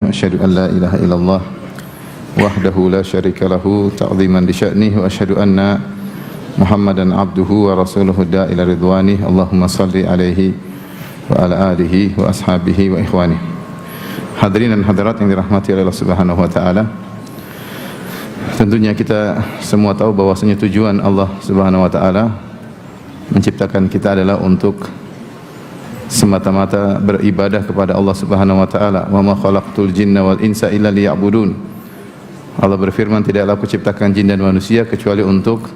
Asyhadu an la ilaha illallah wahdahu la syarika lahu ta'ziman li sya'nihi wa asyhadu anna Muhammadan abduhu wa rasuluhu da'ila ridwanih. Allahumma salli alaihi wa ala alihi wa ashabihi wa ikhwanih. Hadirin dan hadirat yang dirahmati oleh Allah Subhanahu wa taala. Tentunya kita semua tahu bahwasanya tujuan Allah Subhanahu wa taala menciptakan kita adalah untuk semata-mata beribadah kepada Allah Subhanahu wa taala. Wa ma khalaqtul jinna wal insa illa liya'budun. Allah berfirman, tidaklah aku ciptakan jin dan manusia kecuali untuk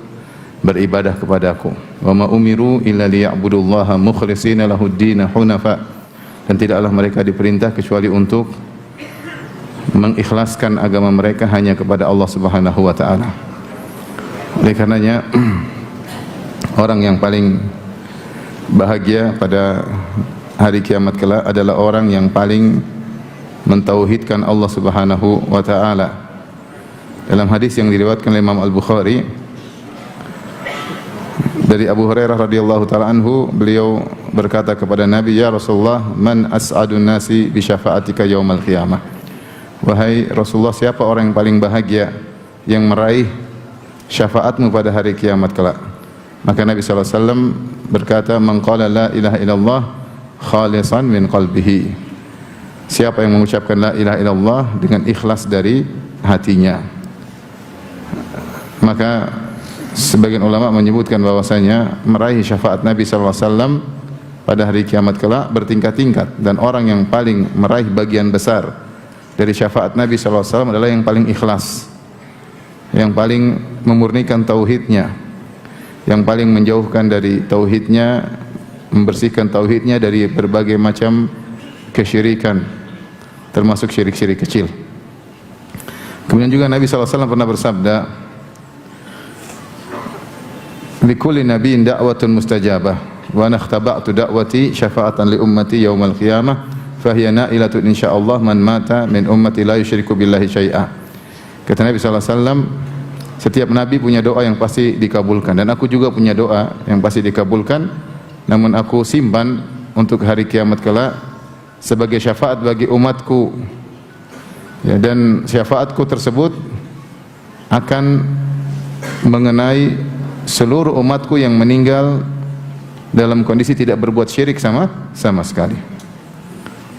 beribadah kepadaku. Wa ma umiru illa liya'budullaha mukhlishina lahud-din hunafa. Dan tidaklah mereka diperintah kecuali untuk mengikhlaskan agama mereka hanya kepada Allah Subhanahu wa taala. Oleh karenanya orang yang paling bahagia pada hari kiamat kelak adalah orang yang paling mentauhidkan Allah Subhanahu wa taala. Dalam hadis yang diriwayatkan oleh Imam Al-Bukhari dari Abu Hurairah radhiyallahu taala anhu, beliau berkata kepada Nabi, "Ya Rasulullah, man as'adun nasi bi syafa'atika yaumal qiyamah?" Wahai Rasulullah, siapa orang yang paling bahagia yang meraih syafaatmu pada hari kiamat kelak? Maka Nabi sallallahu alaihi wasallam berkata, "Man qala la ilaha illallah khalisan min qalbihi." Siapa yang mengucapkan la ilaha illallah dengan ikhlas dari hatinya. Maka sebagian ulama menyebutkan bahwasanya meraih syafaat Nabi sallallahu alaihi wasallam pada hari kiamat kelak bertingkat-tingkat, dan orang yang paling meraih bagian besar dari syafaat Nabi sallallahu alaihi wasallam adalah yang paling ikhlas, yang paling memurnikan tauhidnya, yang paling menjauhkan dari tauhidnya, membersihkan tauhidnya dari berbagai macam kesyirikan, termasuk syirik-syirik kecil. Kemudian juga Nabi SAW pernah bersabda, "Likulli nabiyyin da'watun mustajabah, wa ana ikhtaba'tu da'wati syafa'atan li ummati yaumal qiyamah, fahiya na'ilatun insyaallah man mata min ummati la yusyriku billahi syai'a." Kata Nabi SAW, setiap nabi punya doa yang pasti dikabulkan, dan aku juga punya doa yang pasti dikabulkan, namun aku simpan untuk hari kiamat kelak sebagai syafaat bagi umatku. Ya, dan syafaatku tersebut akan mengenai seluruh umatku yang meninggal dalam kondisi tidak berbuat syirik sama sekali.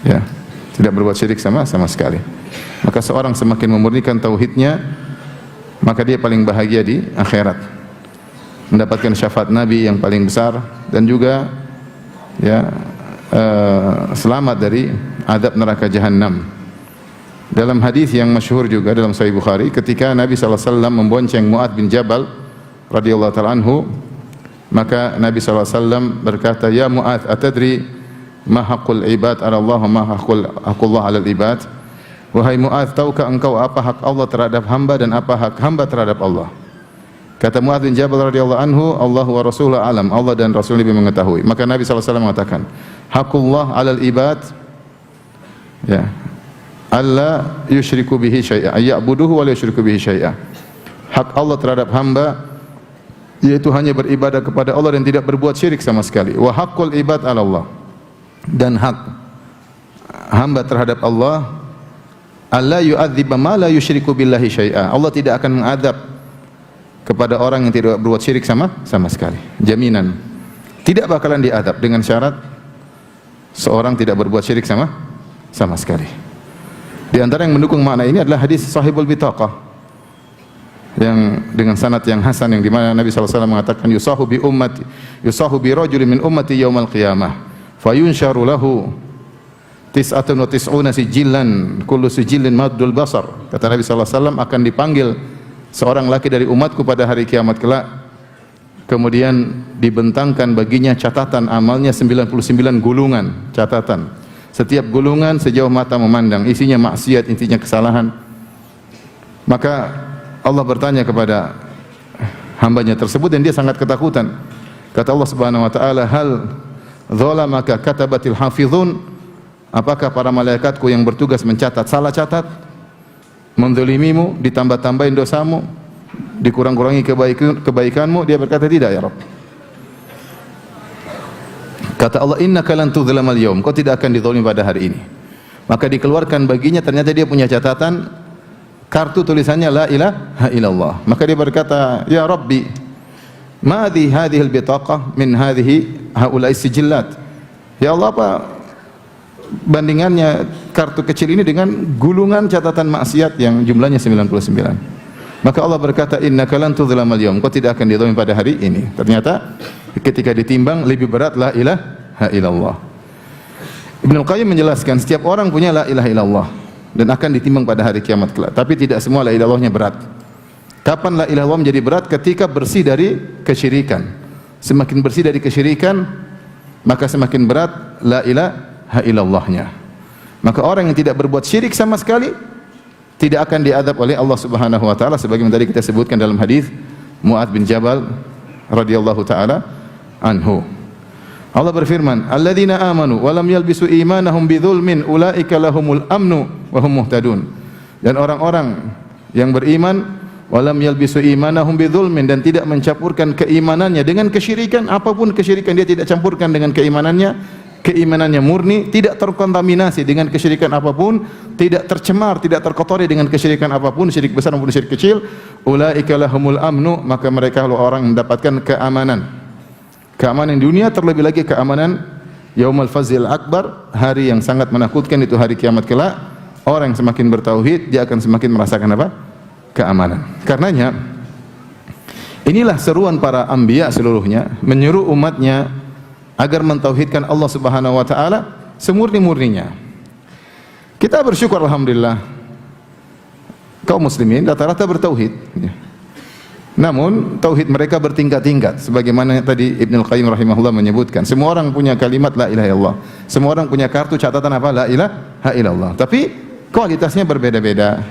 Ya, tidak berbuat syirik sama sekali. Maka seorang semakin memurnikan tauhidnya, maka dia paling bahagia di akhirat, mendapatkan syafaat Nabi yang paling besar, dan juga ya selamat dari adab neraka jahanam. Dalam hadis yang masyhur juga dalam Sahih Bukhari, ketika Nabi sallallahu alaihi wasallam membonceng Mu'adz bin Jabal radhiyallahu ta'ala anhu, maka Nabi sallallahu alaihi wasallam berkata, "Ya Mu'adz, atadri ma haqqul ibad 'ala Allah wa ma haqqullah 'alal ibad?" Wahai Mu'adz, tahukah engkau apa hak Allah terhadap hamba dan apa hak hamba terhadap Allah? Kata Mu'adz bin Jabal radhiyallahu anhu, "Allah wa rasuluhu alam." Allah dan Rasul lebih mengetahui. Maka Nabi sallallahu alaihi wasallam mengatakan, "Haqqullah 'alal ibad, ya, alla yusyriku bihi syai'a, ya'buduhu wa la yusyriku bihi syai'a." Hak Allah terhadap hamba yaitu hanya beribadah kepada Allah dan tidak berbuat syirik sama sekali. Wa haqqul ibad 'ala Allah, dan hak hamba terhadap Allah, Allah yu'adziba ma la yusyriku billahi syai'a. Allah tidak akan mengadab kepada orang yang tidak berbuat syirik sama sekali. Jaminan tidak bakalan diadab, dengan syarat seorang tidak berbuat syirik sama sekali. Di antara yang mendukung makna ini adalah hadis Sahibul Bitaqah yang dengan sanad yang hasan, yang di mana Nabi sallallahu alaihi wasallam mengatakan, yusahu bi rajulin min ummati yaumal qiyamah fayunsharu lahu tis'atun wa tis'una sijillan kullu sijillin maddul basar. Kata Nabi sallallahu alaihi wasallam, akan dipanggil seorang laki dari umatku pada hari kiamat kelak, kemudian dibentangkan baginya catatan amalnya 99 gulungan catatan. Setiap gulungan sejauh mata memandang, isinya maksiat, intinya kesalahan. Maka Allah bertanya kepada hambanya tersebut, dan dia sangat ketakutan. Kata Allah Subhanahu wa taala, "Hal zalamaka katabatil hafizun?" Apakah para malaikatku yang bertugas mencatat salah catat? Menzalimimu, ditambah-tambahin dosamu, dikurang-kurangi kebaikanmu? Dia berkata, "Tidak ya Rabb." Kata Allah, "Innaka lan tudzlamal yaum." Kau tidak akan dizalimi pada hari ini. Maka dikeluarkan baginya, ternyata dia punya catatan kartu tulisannya la ilaha illallah. Maka dia berkata, "Ya Rabbi, ma hadhihi al-bitaqah min hadhihi haula'i sijillat?" Ya Allah, apa bandingannya kartu kecil ini dengan gulungan catatan maksiat yang jumlahnya 99? Maka Allah berkata, "Innaka lan tudhlamal yaum." Kau tidak akan didzalim pada hari ini. Ternyata ketika ditimbang lebih berat la ilaha illallah. Ibnu Qayyim menjelaskan setiap orang punya la ilaha illallah dan akan ditimbang pada hari kiamat kelak. Tapi tidak semua la ilaha illallahnya berat. Kapan la ilaha illallah menjadi berat? Ketika bersih dari kesyirikan. Semakin bersih dari kesyirikan, maka semakin berat la ilaha illallahnya. Maka orang yang tidak berbuat syirik sama sekali tidak akan diadab oleh Allah Subhanahu wa taala, sebagaimana tadi kita sebutkan dalam hadis Mu'adz bin Jabal radhiyallahu taala anhu. Allah berfirman, "Alladzina amanu wa lam yalbisu imanahum bidzulmin ulaika lahumul amnu wa hum muhtadun." Dan orang-orang yang beriman wa lam yalbisu imanahum bidzulmin, dan tidak mencampurkan keimanannya dengan kesyirikan, apapun kesyirikan dia tidak campurkan dengan keimanannya, keimanannya murni, tidak terkontaminasi dengan kesyirikan apapun, tidak tercemar, tidak terkotori dengan kesyirikan apapun, syirik besar maupun syirik kecil, ulaika lahumul amnu, maka mereka orang yang mendapatkan keamanan. Keamanan dunia, terlebih lagi keamanan Yaumul Fazil Akbar, hari yang sangat menakutkan, itu hari kiamat kelak. Orang yang semakin bertauhid, dia akan semakin merasakan apa? Keamanan. Karenanya inilah seruan para anbiya seluruhnya, menyeru umatnya agar mentauhidkan Allah Subhanahu wa taala semurni-murninya. Kita bersyukur alhamdulillah kaum muslimin rata-rata bertauhid. Namun tauhid mereka bertingkat-tingkat, sebagaimana tadi Ibnu Qayyim rahimahullah menyebutkan. Semua orang punya kalimat la ilaha illallah. Semua orang punya kartu catatan apa? La ilaha illallah. Tapi kualitasnya berbeda-beda.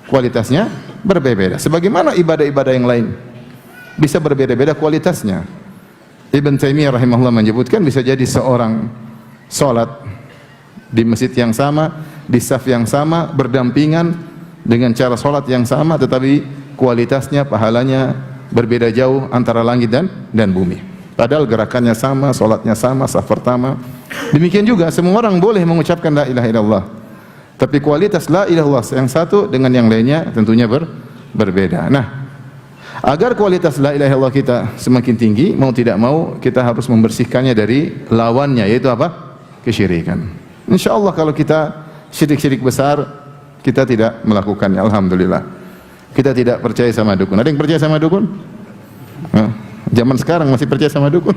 Kualitasnya berbeda. Sebagaimana ibadah-ibadah yang lain bisa berbeda-beda kualitasnya. Ibn Taimiyah rahimahullah menyebutkan bisa jadi seorang salat di masjid yang sama, di saf yang sama, berdampingan dengan cara salat yang sama, tetapi kualitasnya, pahalanya berbeda jauh antara langit dan bumi. Padahal gerakannya sama, salatnya sama, saf pertama. Demikian juga semua orang boleh mengucapkan la ilaha illallah. Tapi kualitas la ilaha illallah yang satu dengan yang lainnya tentunya berbeda. Nah, agar kualitas la ilaha illallah kita semakin tinggi, mau tidak mau kita harus membersihkannya dari lawannya, yaitu apa? Kesyirikan. Insyaallah kalau kita syirik-syirik besar kita tidak melakukannya, alhamdulillah. Kita tidak percaya sama dukun. Ada yang percaya sama dukun? Zaman sekarang masih percaya sama dukun.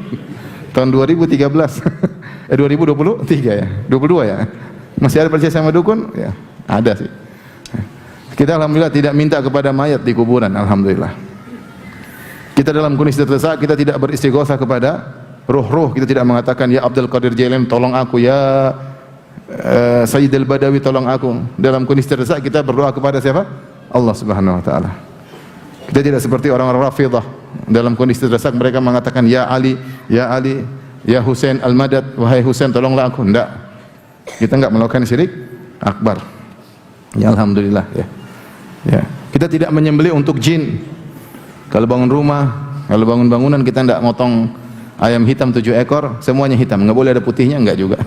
Tahun 2013 2023 ya, 22 ya. Masih ada percaya sama dukun? Ya, ada sih. Kita alhamdulillah tidak minta kepada mayat di kuburan, alhamdulillah. Kita dalam kondisi terdesak, kita tidak beristighosah kepada roh-roh. Kita tidak mengatakan ya Abdul Qadir Jailani tolong aku, ya Sayyid Al-Badawi tolong aku. Dalam kondisi terdesak kita berdoa kepada siapa? Allah Subhanahu wa taala. Kita tidak seperti orang-orang Rafidhah. Dalam kondisi terdesak mereka mengatakan ya Ali, ya Ali, ya Husain Al-Madad, wahai Husain tolonglah aku. Enggak. Kita enggak melakukan syirik akbar. Ya alhamdulillah ya. Ya. Kita tidak menyembelih untuk jin. Kalau bangun rumah, kalau bangun bangunan kita enggak motong ayam hitam 7 ekor, semuanya hitam. Enggak boleh ada putihnya, enggak juga.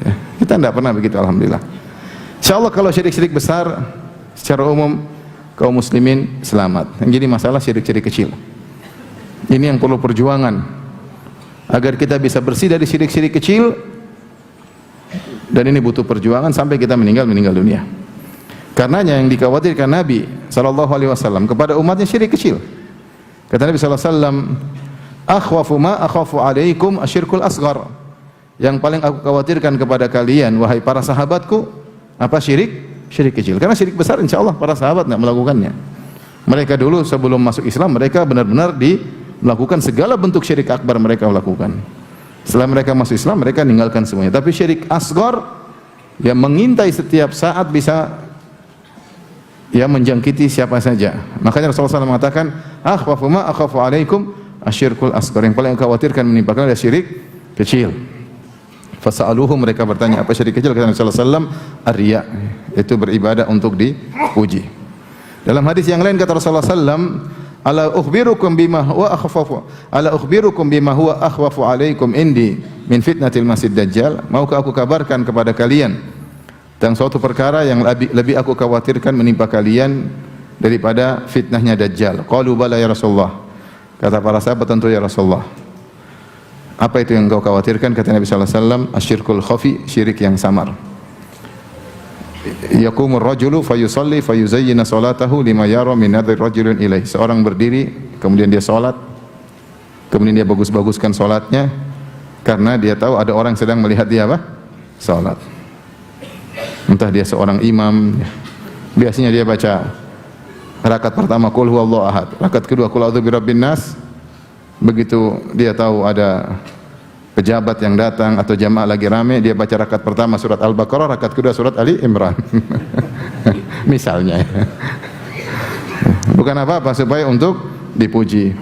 Ya. Kita enggak pernah begitu alhamdulillah. Insyaallah kalau syirik-syirik besar secara umum kaum muslimin selamat. Yang jadi masalah syirik-syirik kecil. Ini yang perlu perjuangan agar kita bisa bersih dari syirik-syirik kecil, dan ini butuh perjuangan sampai kita meninggal dunia. Karenanya yang dikhawatirkan Nabi sallallahu alaihi wasallam kepada umatnya syirik kecil. Kata Nabi sallallahu alaihi wasallam, "Akhwafu ma akhafu alaikum asyirkul asghar." Yang paling aku khawatirkan kepada kalian wahai para sahabatku apa? Syirik kecil. Karena syirik besar insyaallah para sahabat tidak melakukannya. Mereka dulu sebelum masuk Islam mereka benar-benar melakukan segala bentuk syirik akbar mereka lakukan. Setelah mereka masuk Islam mereka meninggalkan semuanya. Tapi syirik asghar yang mengintai setiap saat bisa yang menjangkiti siapa saja. Makanya Rasulullah SAW mengatakan, "Akhwafu ma akhafu alaikum asyirkul asghar." Yang paling khawatirkan menimpa kalian adalah syirik kecil. Fasa'aluhu, mereka bertanya apa syirik kecil? Kata Rasulullah SAW, ar-riya, itu beribadah untuk dipuji. Dalam hadis yang lain kata Rasulullah SAW, ala ukhbirukum bima huwa akhwafu alaikum indi min fitnatil masjid dajjal. Maukah aku kabarkan kepada kalian tentang suatu perkara yang lebih aku khawatirkan menimpa kalian daripada fitnahnya Dajjal. Qalu bala ya Rasulullah. Kata para sahabat, tentu ya Rasulullah. Apa itu yang kau khawatirkan? Kata Nabi sallallahu alaihi wasallam, asyirkul khafi, syirik yang samar. Yaqumur rajulu fayusalli fayuzayyina salatahu lima yara min nadhir rajulin ilaih. Seorang berdiri, kemudian dia salat, kemudian dia bagus-baguskan salatnya karena dia tahu ada orang sedang melihat dia apa? Salat. Entah dia seorang imam, biasanya dia baca rakaat pertama qul huwallahu ahad, rakaat kedua qul a'udzu birabbin nas. Begitu dia tahu ada pejabat yang datang atau jamaah lagi rame, dia baca rakaat pertama surat Al-Baqarah, rakaat kedua surat Ali Imran. Misalnya. Bukan apa-apa, supaya untuk dipuji.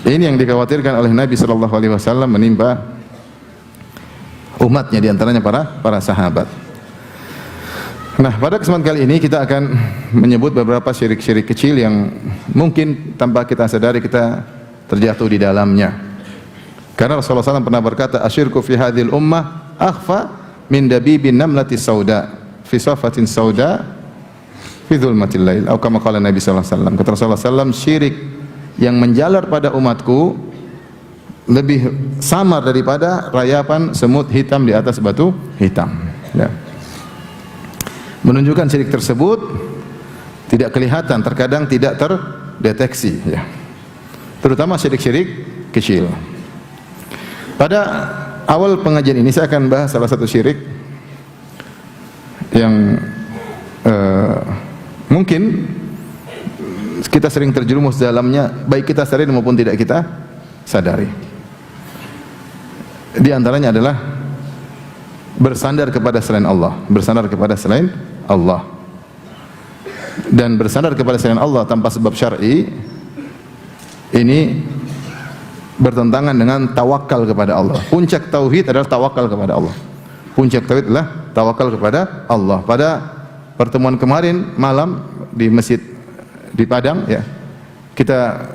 Ini yang dikhawatirkan oleh Nabi sallallahu alaihi wasallam menimpa umatnya, di antaranya para sahabat. Nah, pada kesempatan kali ini kita akan menyebut beberapa syirik-syirik kecil yang mungkin tanpa kita sadari kita terjatuh di dalamnya. Karena Rasulullah SAW pernah berkata, asyirku fi hadhil ummah akhfa min dabibin namlati sauda fi safatin sauda fi dhulmatil lail. Atau kama qala Nabi sallallahu alaihi wasallam. Kata Rasulullah SAW, syirik yang menjalar pada umatku lebih samar daripada rayapan semut hitam di atas batu hitam. Ya. Menunjukkan syirik tersebut tidak kelihatan, terkadang tidak terdeteksi, ya. Terutama syirik-syirik kecil. Pada awal pengajian ini saya akan bahas salah satu syirik yang mungkin kita sering terjerumus dalamnya, baik kita sadari maupun tidak kita sadari. Di antaranya adalah bersandar kepada selain Allah, bersandar kepada selain Allah. Dan bersandar kepada selain Allah tanpa sebab syar'i ini bertentangan dengan tawakal kepada Allah. Puncak tauhid adalah tawakal kepada Allah. Puncak tauhid adalah tawakal kepada Allah. Pada pertemuan kemarin malam di masjid di Padang, ya, kita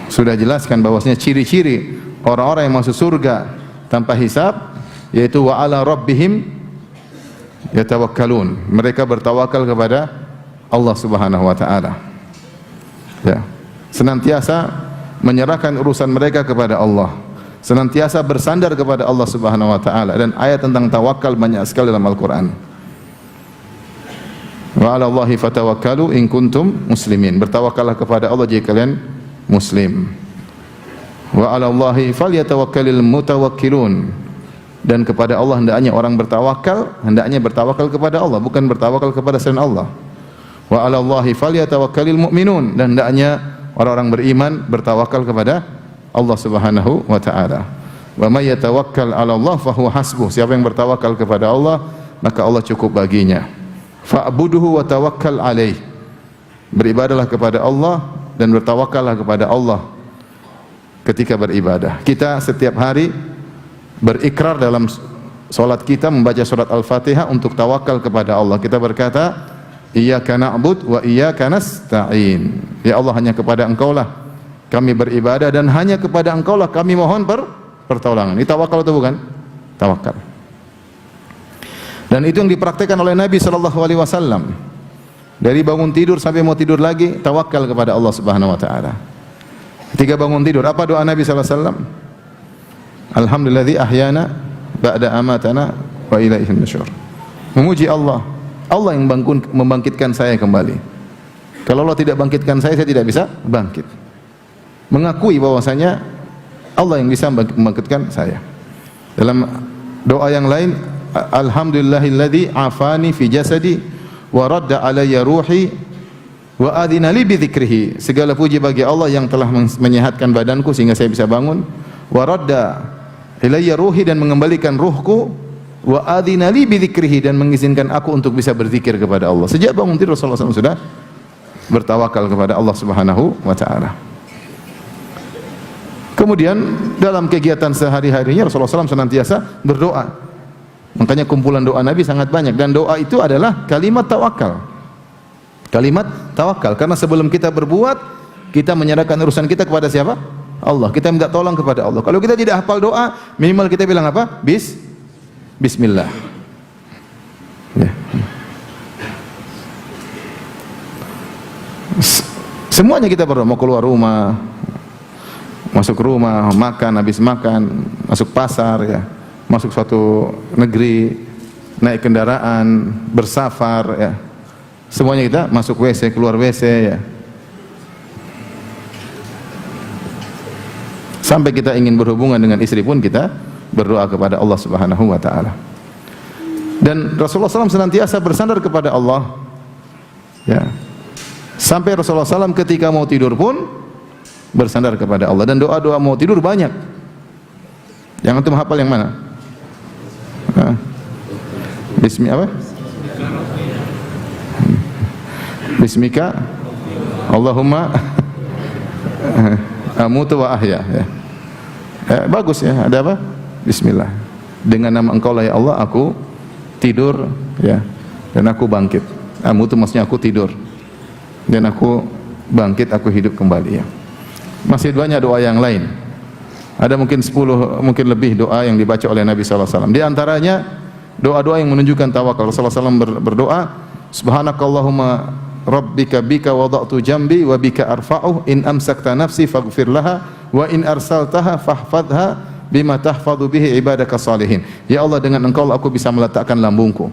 sudah jelaskan bahwasanya ciri-ciri orang-orang yang masuk surga tanpa hisab yaitu wa ala rabbihim yatawakkalun. Mereka bertawakal kepada Allah Subhanahu wa taala. Ya. Senantiasa menyerahkan urusan mereka kepada Allah. Senantiasa bersandar kepada Allah Subhanahu wa taala, dan ayat tentang tawakal banyak sekali dalam Al-Qur'an. Wa 'ala Allahi fatawakkalu in kuntum muslimin. Bertawakallah kepada Allah jika kalian muslim. Wa 'ala Allahi falyatawakkalul mutawakkilun. Dan kepada Allah hendaknya orang bertawakal, hendaknya bertawakal kepada Allah, bukan bertawakal kepada selain Allah. Wa 'ala Allahi falyatawakkalul mu'minun. Dan hendaknya orang-orang beriman bertawakal kepada Allah Subhanahu wa taala. Wa may yatawakkal 'ala Allah fa huwa hasbuh. Siapa yang bertawakal kepada Allah, maka Allah cukup baginya. Fa'buduhu wa tawakkal 'alaih. Beribadahlah kepada Allah dan bertawakallah kepada Allah ketika beribadah. Kita setiap hari berikrar dalam salat kita membaca surat Al-Fatihah untuk tawakal kepada Allah. Kita berkata, iyyaka na'bud wa iyyaka nasta'in. Ya Allah, hanya kepada Engkau lah kami beribadah dan hanya kepada Engkau lah kami mohon pertolongan. Ini tawakal atau bukan? Tawakal. Dan itu yang dipraktikkan oleh Nabi sallallahu alaihi wasallam. Dari bangun tidur sampai mau tidur lagi, tawakal kepada Allah Subhanahu wa taala. Ketika bangun tidur, apa doa Nabi sallallahu alaihi wasallam? Alhamdulilladzi ahyana ba'da amatana wa ilaihin nusyur. Memuji Allah. Allah yang membangkitkan saya kembali. Kalau Allah tidak bangkitkan saya tidak bisa bangkit. Mengakui bahwasanya Allah yang bisa membangkitkan saya. Dalam doa yang lain, alhamdulillahilladzi afani fi jasadi wa radda alayya ruhi wa adina li bi dzikrihi. Segala puji bagi Allah yang telah menyehatkan badanku sehingga saya bisa bangun. Wa radda ilayya ruhi, dan mengembalikan ruhku, wa adina li bi dzikrihi, dan mengizinkan aku untuk bisa berzikir kepada Allah. Sejak bangun tidur Rasulullah SAW sudah bertawakal kepada Allah Subhanahu wa taala. Kemudian dalam kegiatan sehari-harinya Rasulullah SAW senantiasa berdoa. Makanya kumpulan doa Nabi sangat banyak, dan doa itu adalah kalimat tawakal. Kalimat tawakal, karena sebelum kita berbuat, kita menyerahkan urusan kita kepada siapa? Allah. Kita minta tolong kepada Allah. Kalau kita tidak hafal doa, minimal kita bilang apa? Bismillah. Semuanya kita berdoa, mau keluar rumah, masuk rumah, makan, habis makan, masuk pasar ya, masuk suatu negeri, naik kendaraan, bersafar ya. Semuanya kita masuk WC, keluar WC ya. Sampai kita ingin berhubungan dengan istri pun kita berdoa kepada Allah Subhanahu wa taala. Dan Rasulullah SAW senantiasa bersandar kepada Allah. Ya. Sampai Rasulullah SAW ketika mau tidur pun bersandar kepada Allah, dan doa-doa mau tidur banyak. Yang antum hafal yang mana? Bismi apa? Bismika Allahumma amutu wa ahya ya. Bagus ya, ada apa? Bismillah. Dengan nama Engkau lah ya Allah aku tidur ya, dan aku bangkit. Amutu maksudnya aku tidur dan aku bangkit, aku hidup kembali ya. Masih banyak doa yang lain. Ada mungkin 10, mungkin lebih doa yang dibaca oleh Nabi sallallahu alaihi wasallam. Di antaranya doa-doa yang menunjukkan tawakal. Rasulullah SAW berdoa, Subhanakallahumma rabbika bika wada'tu jambi wa bika arfa'uh in amsakta nafsi faghfir laha wa in arsaltaha fahfadha bima tahfadhu bihi ibadaka salihin. Ya Allah, dengan Engkau aku bisa meletakkan lambungku,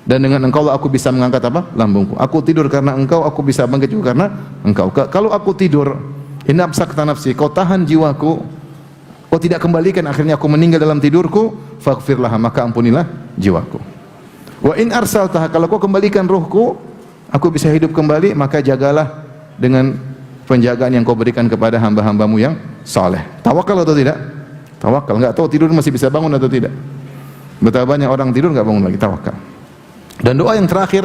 dan dengan Engkau aku bisa mengangkat apa? Lambungku. Aku tidur karena Engkau, aku bisa bangkit juga karena Engkau. Kalau aku tidur, in amsakta nafsi, kau tahan jiwaku, kau tidak kembalikan, akhirnya aku meninggal dalam tidurku, faghfir laha, maka ampunilah jiwaku. Wa in arsaltaha, kalau kau kembalikan ruhku, aku bisa hidup kembali, maka jagalah dengan penjagaan yang kau berikan kepada hamba-hambamu yang saleh. Tawakal atau tidak? Tawakal. Enggak tahu tidur masih bisa bangun atau tidak. Betapa banyak orang tidur enggak bangun lagi. Tawakal. Dan doa yang terakhir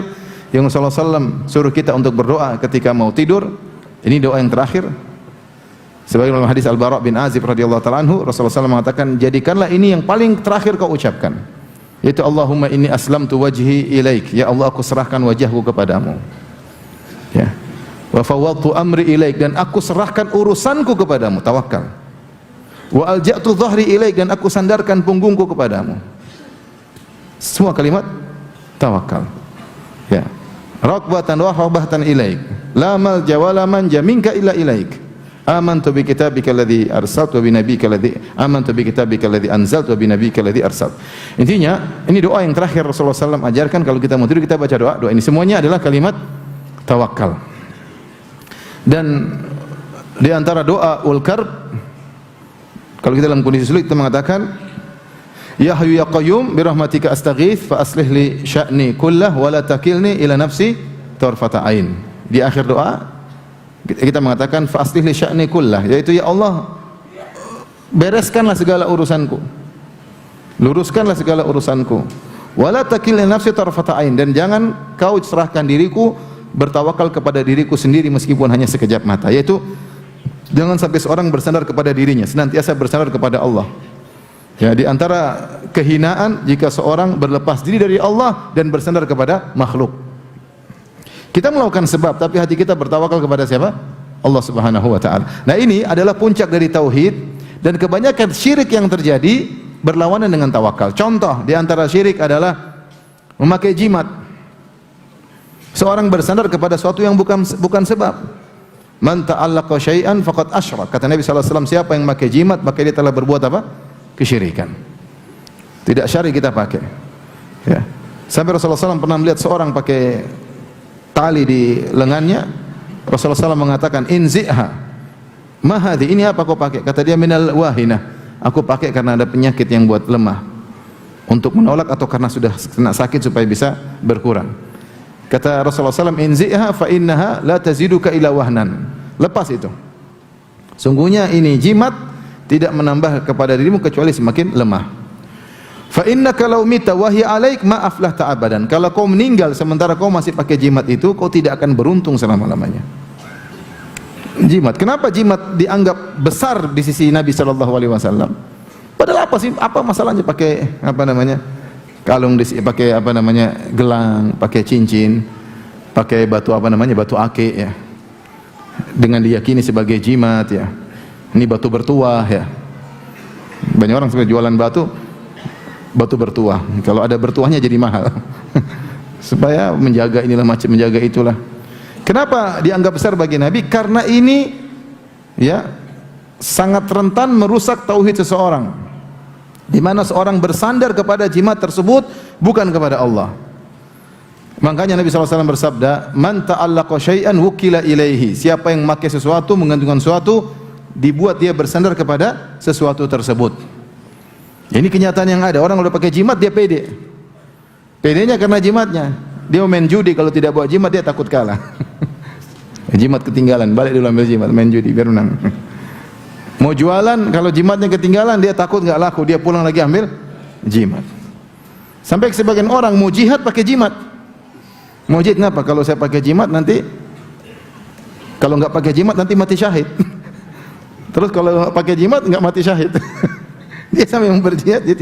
yang Rasulullah SAW suruh kita untuk berdoa ketika mau tidur, ini doa yang terakhir. Sebagai dalam hadis Al-Bara' bin Azib radhiyallahu ta'ala anhu, Rasulullah SAW mengatakan, jadikanlah ini yang paling terakhir kau ucapkan, yaitu Allahumma inni aslamtu wajhi ilaik, ya Allah aku serahkan wajahku kepadamu ya, wa fawwadtu amri ilaik, dan aku serahkan urusanku kepadamu, tawakal, wa alja'tu dhahri ilaik, dan aku sandarkan punggungku kepadamu. Semua kalimat tawakal ya. Raqbatan wa rahbatan ilaik, la malja wa la manja minka illa ilaik, amantu bi kitabika alladhi arsalta wa bi nabiyyika alladhi amantu bi kitabika alladhi anzalta wa bi nabiyyika alladhi arsalta. Intinya ini doa yang terakhir Rasulullah SAW ajarkan. Kalau kita mau tidur kita baca doa ini semuanya adalah kalimat tawakal. Dan di antara doa ul karb, kalau kita dalam kondisi sulit kita mengatakan, ya hayyu ya qayyum bi rahmatika astaghits fa aslih li sya'ni kullah wa la takilni ila nafsi tarfata ain. Di akhir doa kita mengatakan fa aslih li sya'ni kullah, yaitu ya Allah bereskanlah segala urusanku, luruskanlah segala urusanku, wa la takilni nafsi tarfata ain, dan jangan kau serahkan diriku, bertawakal kepada diriku sendiri meskipun hanya sekejap mata, yaitu jangan sampai seorang bersandar kepada dirinya, senantiasa bersandar kepada Allah. Ya, di antara kehinaan jika seorang berlepas diri dari Allah dan bersandar kepada makhluk. Kita melakukan sebab, tapi hati kita bertawakal kepada siapa? Allah Subhanahu wa taala. Nah, ini adalah puncak dari tauhid, dan kebanyakan syirik yang terjadi berlawanan dengan tawakal. Contoh di antara syirik adalah memakai jimat. Seorang bersandar kepada sesuatu yang bukan sebab. Man ta'allaqa syai'an faqad asyrak. Kata Nabi sallallahu alaihi wasallam, siapa yang memakai jimat maka dia telah berbuat apa? Kesyirikan. Tidak syar'i kita pakai. Ya. Sampai Rasulullah SAW pernah melihat seorang pakai tali di lengannya. Rasulullah SAW mengatakan, inzi'ha. Ma hadhi, ini apa kau pakai? Kata dia, minal wahinah. Aku pakai karena ada penyakit yang buat lemah, untuk menolak, atau karena sudah kena sakit supaya bisa berkurang. Kata Rasulullah SAW, inzi'ha fa innaha la taziduka ila wahnan. Lepas itu. Sungguhnya ini jimat tidak menambah kepada dirimu kecuali semakin lemah. Fa innaka law mita wa hiya alaik ma aflahta abadan. Kalau kau meninggal sementara kau masih pakai jimat itu, kau tidak akan beruntung selama-lamanya. Jimat. Kenapa jimat dianggap besar di sisi Nabi sallallahu alaihi wasallam? Padahal apa sih? Apa masalahnya pakai apa namanya? Kalung, pakai apa namanya? Gelang, pakai cincin, pakai batu apa namanya? Batu akik ya. Dengan diyakini sebagai jimat ya. Ini batu bertuah ya. Banyak orang sebenarnya jualan batu bertuah. Kalau ada bertuahnya jadi mahal. Supaya menjaga inilah macam menjaga itulah. Kenapa dianggap besar bagi Nabi? Karena ini ya sangat rentan merusak tauhid seseorang, di mana seorang bersandar kepada jimat tersebut bukan kepada Allah. Makanya Nabi SAW bersabda, man ta'allaqa syai'an wukila ilaihi. Siapa yang memakai sesuatu, menggantungkan sesuatu, dibuat dia bersandar kepada sesuatu tersebut. Ini kenyataan yang ada. Orang kalau pakai jimat dia pede. Pedenya karena jimatnya. Dia main judi, kalau tidak bawa jimat dia takut kalah. Jimat ketinggalan, balik dulu ambil jimat, main judi biar menang. Mau jualan, kalau jimatnya ketinggalan dia takut enggak laku, dia pulang lagi ambil jimat. Sampai sebagian orang mau jihad pakai jimat. Mau jihad kenapa? Kalau saya pakai jimat nanti, kalau enggak pakai jimat nanti mati syahid. Terus kalau pakai jimat enggak mati syahid. Dia sampai yang berjihad dia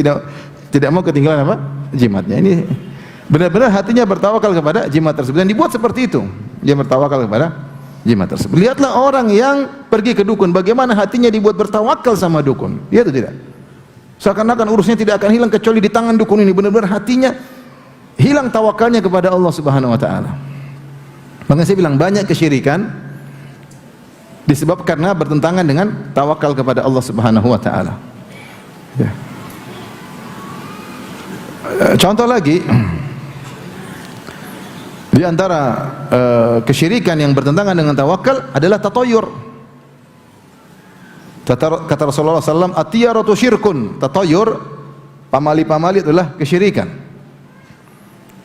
tidak mau ketinggalan apa? Jimatnya. Ini benar-benar hatinya bertawakal kepada jimat tersebut, dan dibuat seperti itu. Dia bertawakal kepada jimat tersebut. Lihatlah orang yang pergi ke dukun, bagaimana hatinya dibuat bertawakal sama dukun. Iya atau tidak? Seakan-akan urusnya tidak akan hilang kecuali di tangan dukun ini. Benar-benar hatinya hilang tawakalnya kepada Allah Subhanahu wa taala. Makanya saya bilang banyak kesyirikan disebabkan karena bertentangan dengan tawakal kepada Allah Subhanahu wa taala. Ya. Contoh lagi, di antara kesyirikan yang bertentangan dengan tawakal adalah tatayur. Kata Rasulullah SAW, at-tiyaratu syirkun. Tatayur, pamali-pamali adalah kesyirikan.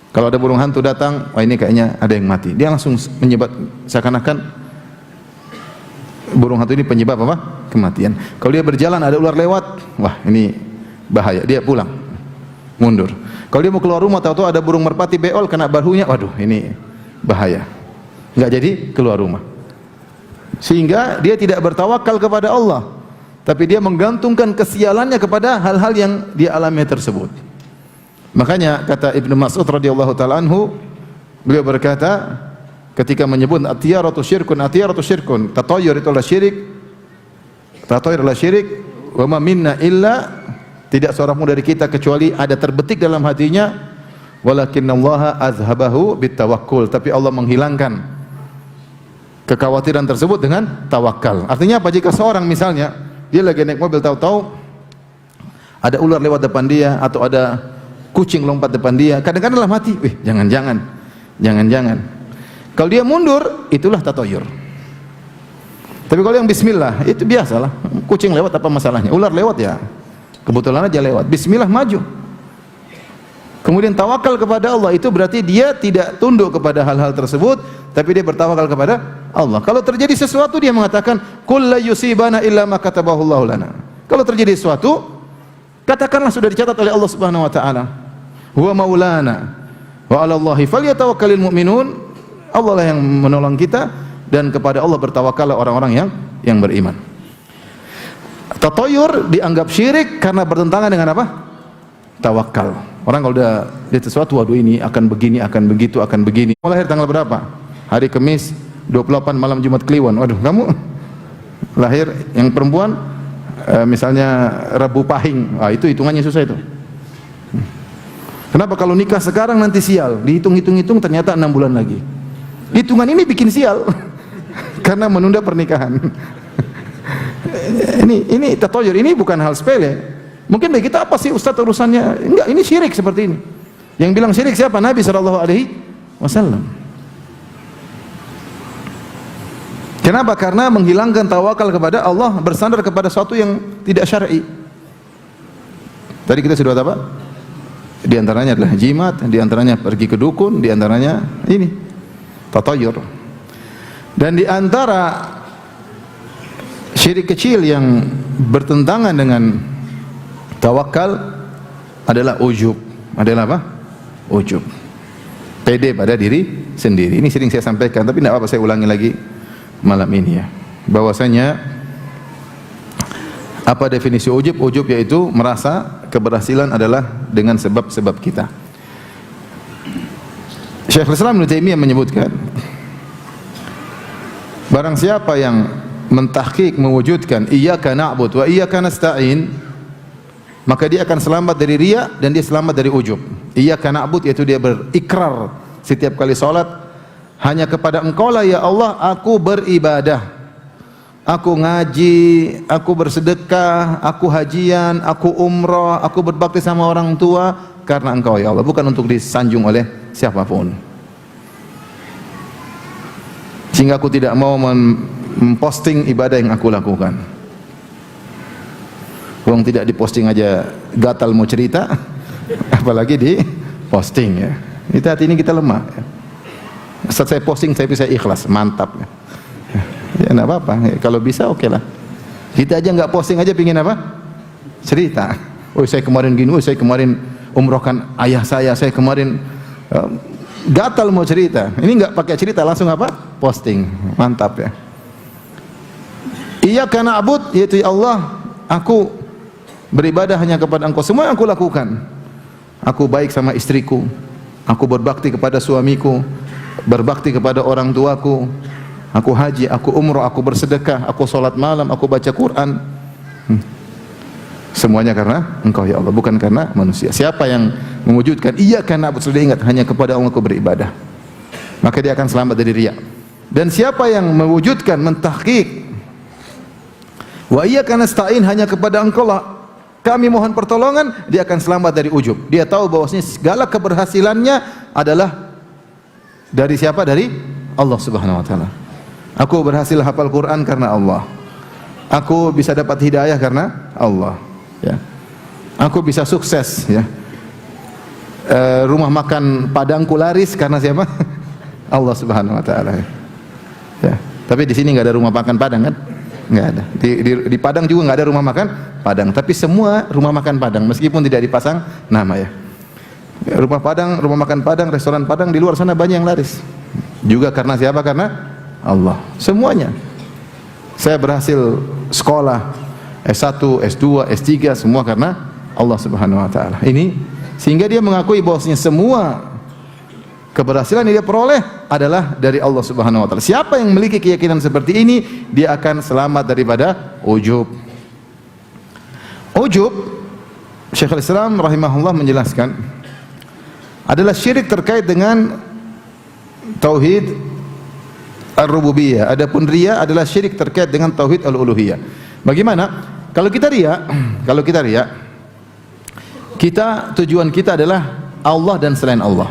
Kalau ada burung hantu datang, wah ini kayaknya ada yang mati, dia langsung menyebab, seakan-akan burung hantu ini penyebab apa? Kematian. Kalau dia berjalan ada ular lewat, wah ini bahaya, dia pulang, mundur. Kalau dia mau keluar rumah, tahu-tahu ada burung merpati beol kena bahunya, waduh ini bahaya, nggak jadi keluar rumah. Sehingga dia tidak bertawakal kepada Allah, tapi dia menggantungkan kesialannya kepada hal-hal yang dia alami tersebut. Makanya kata Ibnu Mas'ud radhiyallahu taala anhu, beliau berkata ketika menyebut at-tiyaratu syirkun, at-tiyaratu syirkun, tatayur itu adalah syirik, tatayur adalah syirik, wa ma minna illa, tidak seorang pun dari kita kecuali ada terbetik dalam hatinya, walakinallaha azhabahu bitawakkul, tapi Allah menghilangkan kekhawatiran tersebut dengan tawakal. Artinya apa? Jika seorang misalnya dia lagi naik mobil, tahu-tahu ada ular lewat depan dia atau ada kucing lompat depan dia, kadang-kadang dalam hati, jangan-jangan. Kalau dia mundur, itulah tatayur. Tapi kalau yang bismillah, itu biasalah. Kucing lewat apa masalahnya? Ular lewat ya, kebetulan aja lewat. Bismillah maju. Kemudian tawakal kepada Allah, itu berarti dia tidak tunduk kepada hal-hal tersebut, tapi dia bertawakal kepada Allah. Kalau terjadi sesuatu dia mengatakan, "Qul la yusibana illa ma katabahu Allahu lana." Kalau terjadi sesuatu, katakanlah sudah dicatat oleh Allah Subhanahu wa taala. Huwa maulana wa 'ala Allahi falyatawakkalul mu'minun. Allah lah yang menolong kita, dan kepada Allah bertawakallah orang-orang yang beriman. Tatayur dianggap syirik karena bertentangan dengan apa? Tawakal. Orang kalau udah lihat sesuatu, waduh ini akan begini, akan begitu, akan begini. Mau lahir tanggal berapa? Hari Kamis 28 malam Jumat Kliwon. Waduh, kamu lahir yang perempuan misalnya Rabu Pahing. Wah, itu hitungannya susah itu. Kenapa? Kalau nikah sekarang nanti sial, dihitung-hitung ternyata 6 bulan lagi. Hitungan ini bikin sial karena menunda pernikahan. Ini tatayur, ini bukan hal sepele. Mungkin bagi kita apa sih Ustaz urusannya? Enggak, ini syirik seperti ini. Yang bilang syirik siapa? Nabi SAW. Kenapa? Karena menghilangkan tawakal kepada Allah, bersandar kepada sesuatu yang tidak syar'i. Tadi kita sudah apa? Di antaranya adalah jimat, di antaranya pergi ke dukun, di antaranya ini tatayur. Dan di antara syirik kecil yang bertentangan dengan tawakal adalah ujub. Adalah apa? Ujub. Pede pada diri sendiri. Ini sering saya sampaikan, tapi tidak apa-apa saya ulangi lagi malam ini ya. Bahwasanya apa definisi ujub? Ujub yaitu merasa keberhasilan adalah dengan sebab-sebab kita. Syekhul Islam Ibnu Taimiyah menyebutkan, barang siapa yang mentahqiq mewujudkan iyyaka na'budu wa iyyaka nasta'in, maka dia akan selamat dari riya dan dia selamat dari ujub. Iyyaka na'budu yaitu dia berikrar setiap kali salat hanya kepada Engkau lah ya Allah aku beribadah, aku ngaji, aku bersedekah, aku hajian, aku umrah, aku berbakti sama orang tua karena Engkau ya Allah, bukan untuk disanjung oleh siapapun. Sehingga aku tidak mau memposting ibadah yang aku lakukan. Uang tidak diposting aja gatal mau cerita, apalagi di posting ya. Kita hati ini kita lemah. Ya. Saat saya posting saya bisa ikhlas, mantap ya. Ya enggak apa-apa, ya, kalau bisa oke lah. Kita aja enggak posting aja pingin apa? Cerita. Oh saya kemarin gini, oh saya kemarin umrohkan ayah saya kemarin gatal mau cerita. Ini enggak pakai cerita, langsung apa? Posting. Mantap ya. Iyyaka na'budu, yaitu ya Allah, aku beribadah hanya kepada Engkau. Semua yang aku lakukan, aku baik sama istriku, aku berbakti kepada suamiku, berbakti kepada orang tuaku, aku haji, aku umrah, aku bersedekah, aku salat malam, aku baca Quran. Semuanya karena Engkau ya Allah, bukan karena manusia. Siapa yang mewujudkan iyyaka na'budu, sudah ingat hanya kepada Allah aku beribadah, maka dia akan selamat dari riya. Dan siapa yang mewujudkan mentahqiq wa iyyaka nasta'in, hanya kepada Engkau lah kami mohon pertolongan, dia akan selamat dari ujub. Dia tahu bahwasanya segala keberhasilannya adalah dari siapa? Dari Allah Subhanahu wa taala. Aku berhasil hafal Quran karena Allah. Aku bisa dapat hidayah karena Allah, ya. Aku bisa sukses, ya. Rumah makan Padangku laris karena siapa? Allah Subhanahu wa taala. Ya. Tapi di sini enggak ada rumah makan Padang kan? Enggak ada. Di Padang juga enggak ada rumah makan Padang, tapi semua rumah makan Padang meskipun tidak dipasang nama ya. Rumah Padang, rumah makan Padang, restoran Padang di luar sana banyak yang laris. Juga karena siapa? Karena Allah. Semuanya. Saya berhasil sekolah S1, S2, S3 semua karena Allah Subhanahu wa taala. Ini sehingga dia mengakui bahwasanya semua keberhasilan yang dia peroleh adalah dari Allah Subhanahu wa taala. Siapa yang memiliki keyakinan seperti ini, dia akan selamat daripada ujub. Ujub, Syekhul Islam rahimahullah menjelaskan, adalah syirik terkait dengan tauhid ar-rububiyah. Adapun riya adalah syirik terkait dengan tauhid al-uluhiyah. Bagaimana? Kalau kita riya, tujuan kita adalah Allah dan selain Allah.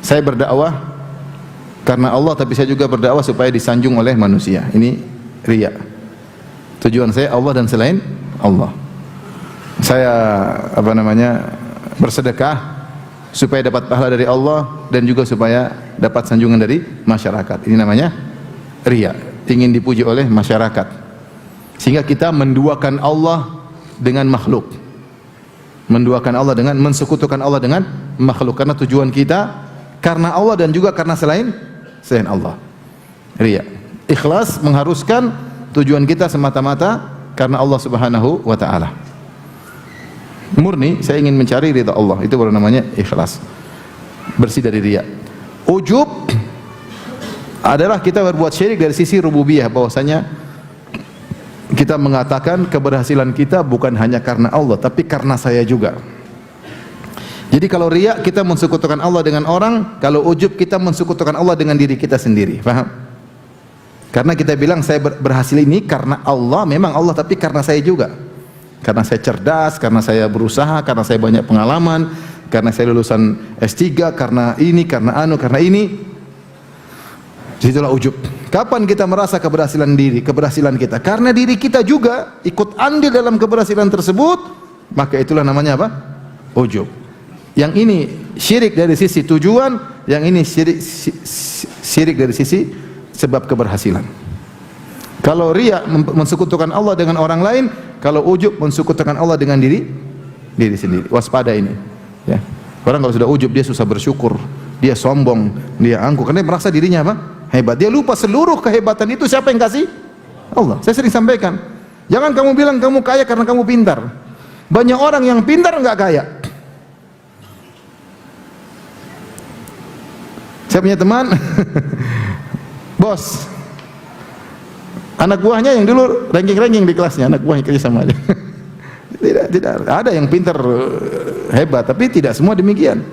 Saya berdakwah karena Allah, tapi saya juga berdakwah supaya disanjung oleh manusia. Ini riya. Tujuan saya Allah dan selain Allah. Saya bersedekah supaya dapat pahala dari Allah dan juga supaya dapat sanjungan dari masyarakat. Ini namanya riya. Ingin dipuji oleh masyarakat. Sehingga kita menduakan Allah dengan makhluk. Menduakan Allah dengan, mensekutukan Allah dengan makhluk, karena tujuan kita karena Allah dan juga karena selain Allah. Riya. Ikhlas mengharuskan tujuan kita semata-mata karena Allah Subhanahu wa taala. Murni saya ingin mencari ridha Allah, itu baru namanya ikhlas. Bersih dari riya. Ujub adalah kita berbuat syirik dari sisi rububiyah, bahwasanya kita mengatakan keberhasilan kita bukan hanya karena Allah, tapi karena saya juga. Jadi kalau riya kita mensekutukan Allah dengan orang, kalau ujub kita mensekutukan Allah dengan diri kita sendiri. Paham? Karena kita bilang saya berhasil ini karena Allah, memang Allah, tapi karena saya juga. Karena saya cerdas, karena saya berusaha, karena saya banyak pengalaman, karena saya lulusan S3, karena ini, karena ini. Disitulah ujub. Kapan kita merasa keberhasilan diri, keberhasilan kita? Karena diri kita juga ikut andil dalam keberhasilan tersebut, maka itulah namanya apa? Ujub. Yang ini syirik dari sisi tujuan, yang ini syirik dari sisi sebab keberhasilan. Kalau riya mensekutukan Allah dengan orang lain, kalau ujub mensekutukan Allah dengan diri sendiri. Waspada ini. Ya. Orang kalau sudah ujub dia susah bersyukur, dia sombong, dia angkuh karena dia merasa dirinya apa? Hebat. Dia lupa seluruh kehebatan itu siapa yang kasih? Allah. Saya sering sampaikan, jangan kamu bilang kamu kaya karena kamu pintar. Banyak orang yang pintar enggak kaya. Saya punya teman bos, anak buahnya yang dulu ranking-ranking di kelasnya, anak buahnya kerja sama aja. tidak ada yang pintar hebat, tapi tidak semua demikian.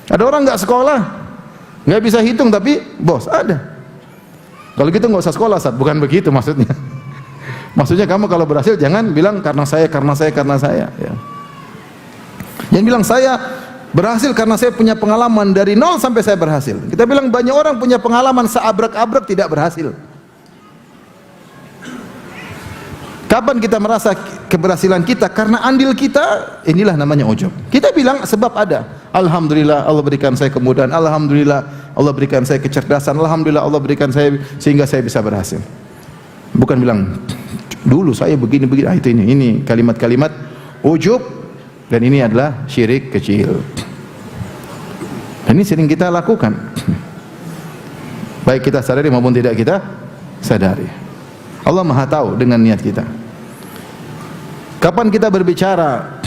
Ada orang enggak sekolah, Nggak bisa hitung tapi bos ada. Kalau gitu nggak usah sekolah, Ustaz. Bukan begitu maksudnya. Maksudnya kamu kalau berhasil jangan bilang karena saya. Ya. Jangan bilang saya berhasil karena saya punya pengalaman dari nol sampai saya berhasil. Kita bilang banyak orang punya pengalaman seabrek-abrek tidak berhasil. Kapan kita merasa keberhasilan kita? Karena andil kita, inilah namanya ujub. Kita bilang sebab ada. Alhamdulillah Allah berikan saya kemudahan. Alhamdulillah Allah berikan saya kecerdasan. Alhamdulillah Allah berikan saya sehingga saya bisa berhasil. Bukan bilang dulu saya begini. Itu ini kalimat-kalimat ujub, dan ini adalah syirik kecil. Dan ini sering kita lakukan. Baik kita sadari maupun tidak kita sadari. Allah Maha tahu dengan niat kita. Kapan kita berbicara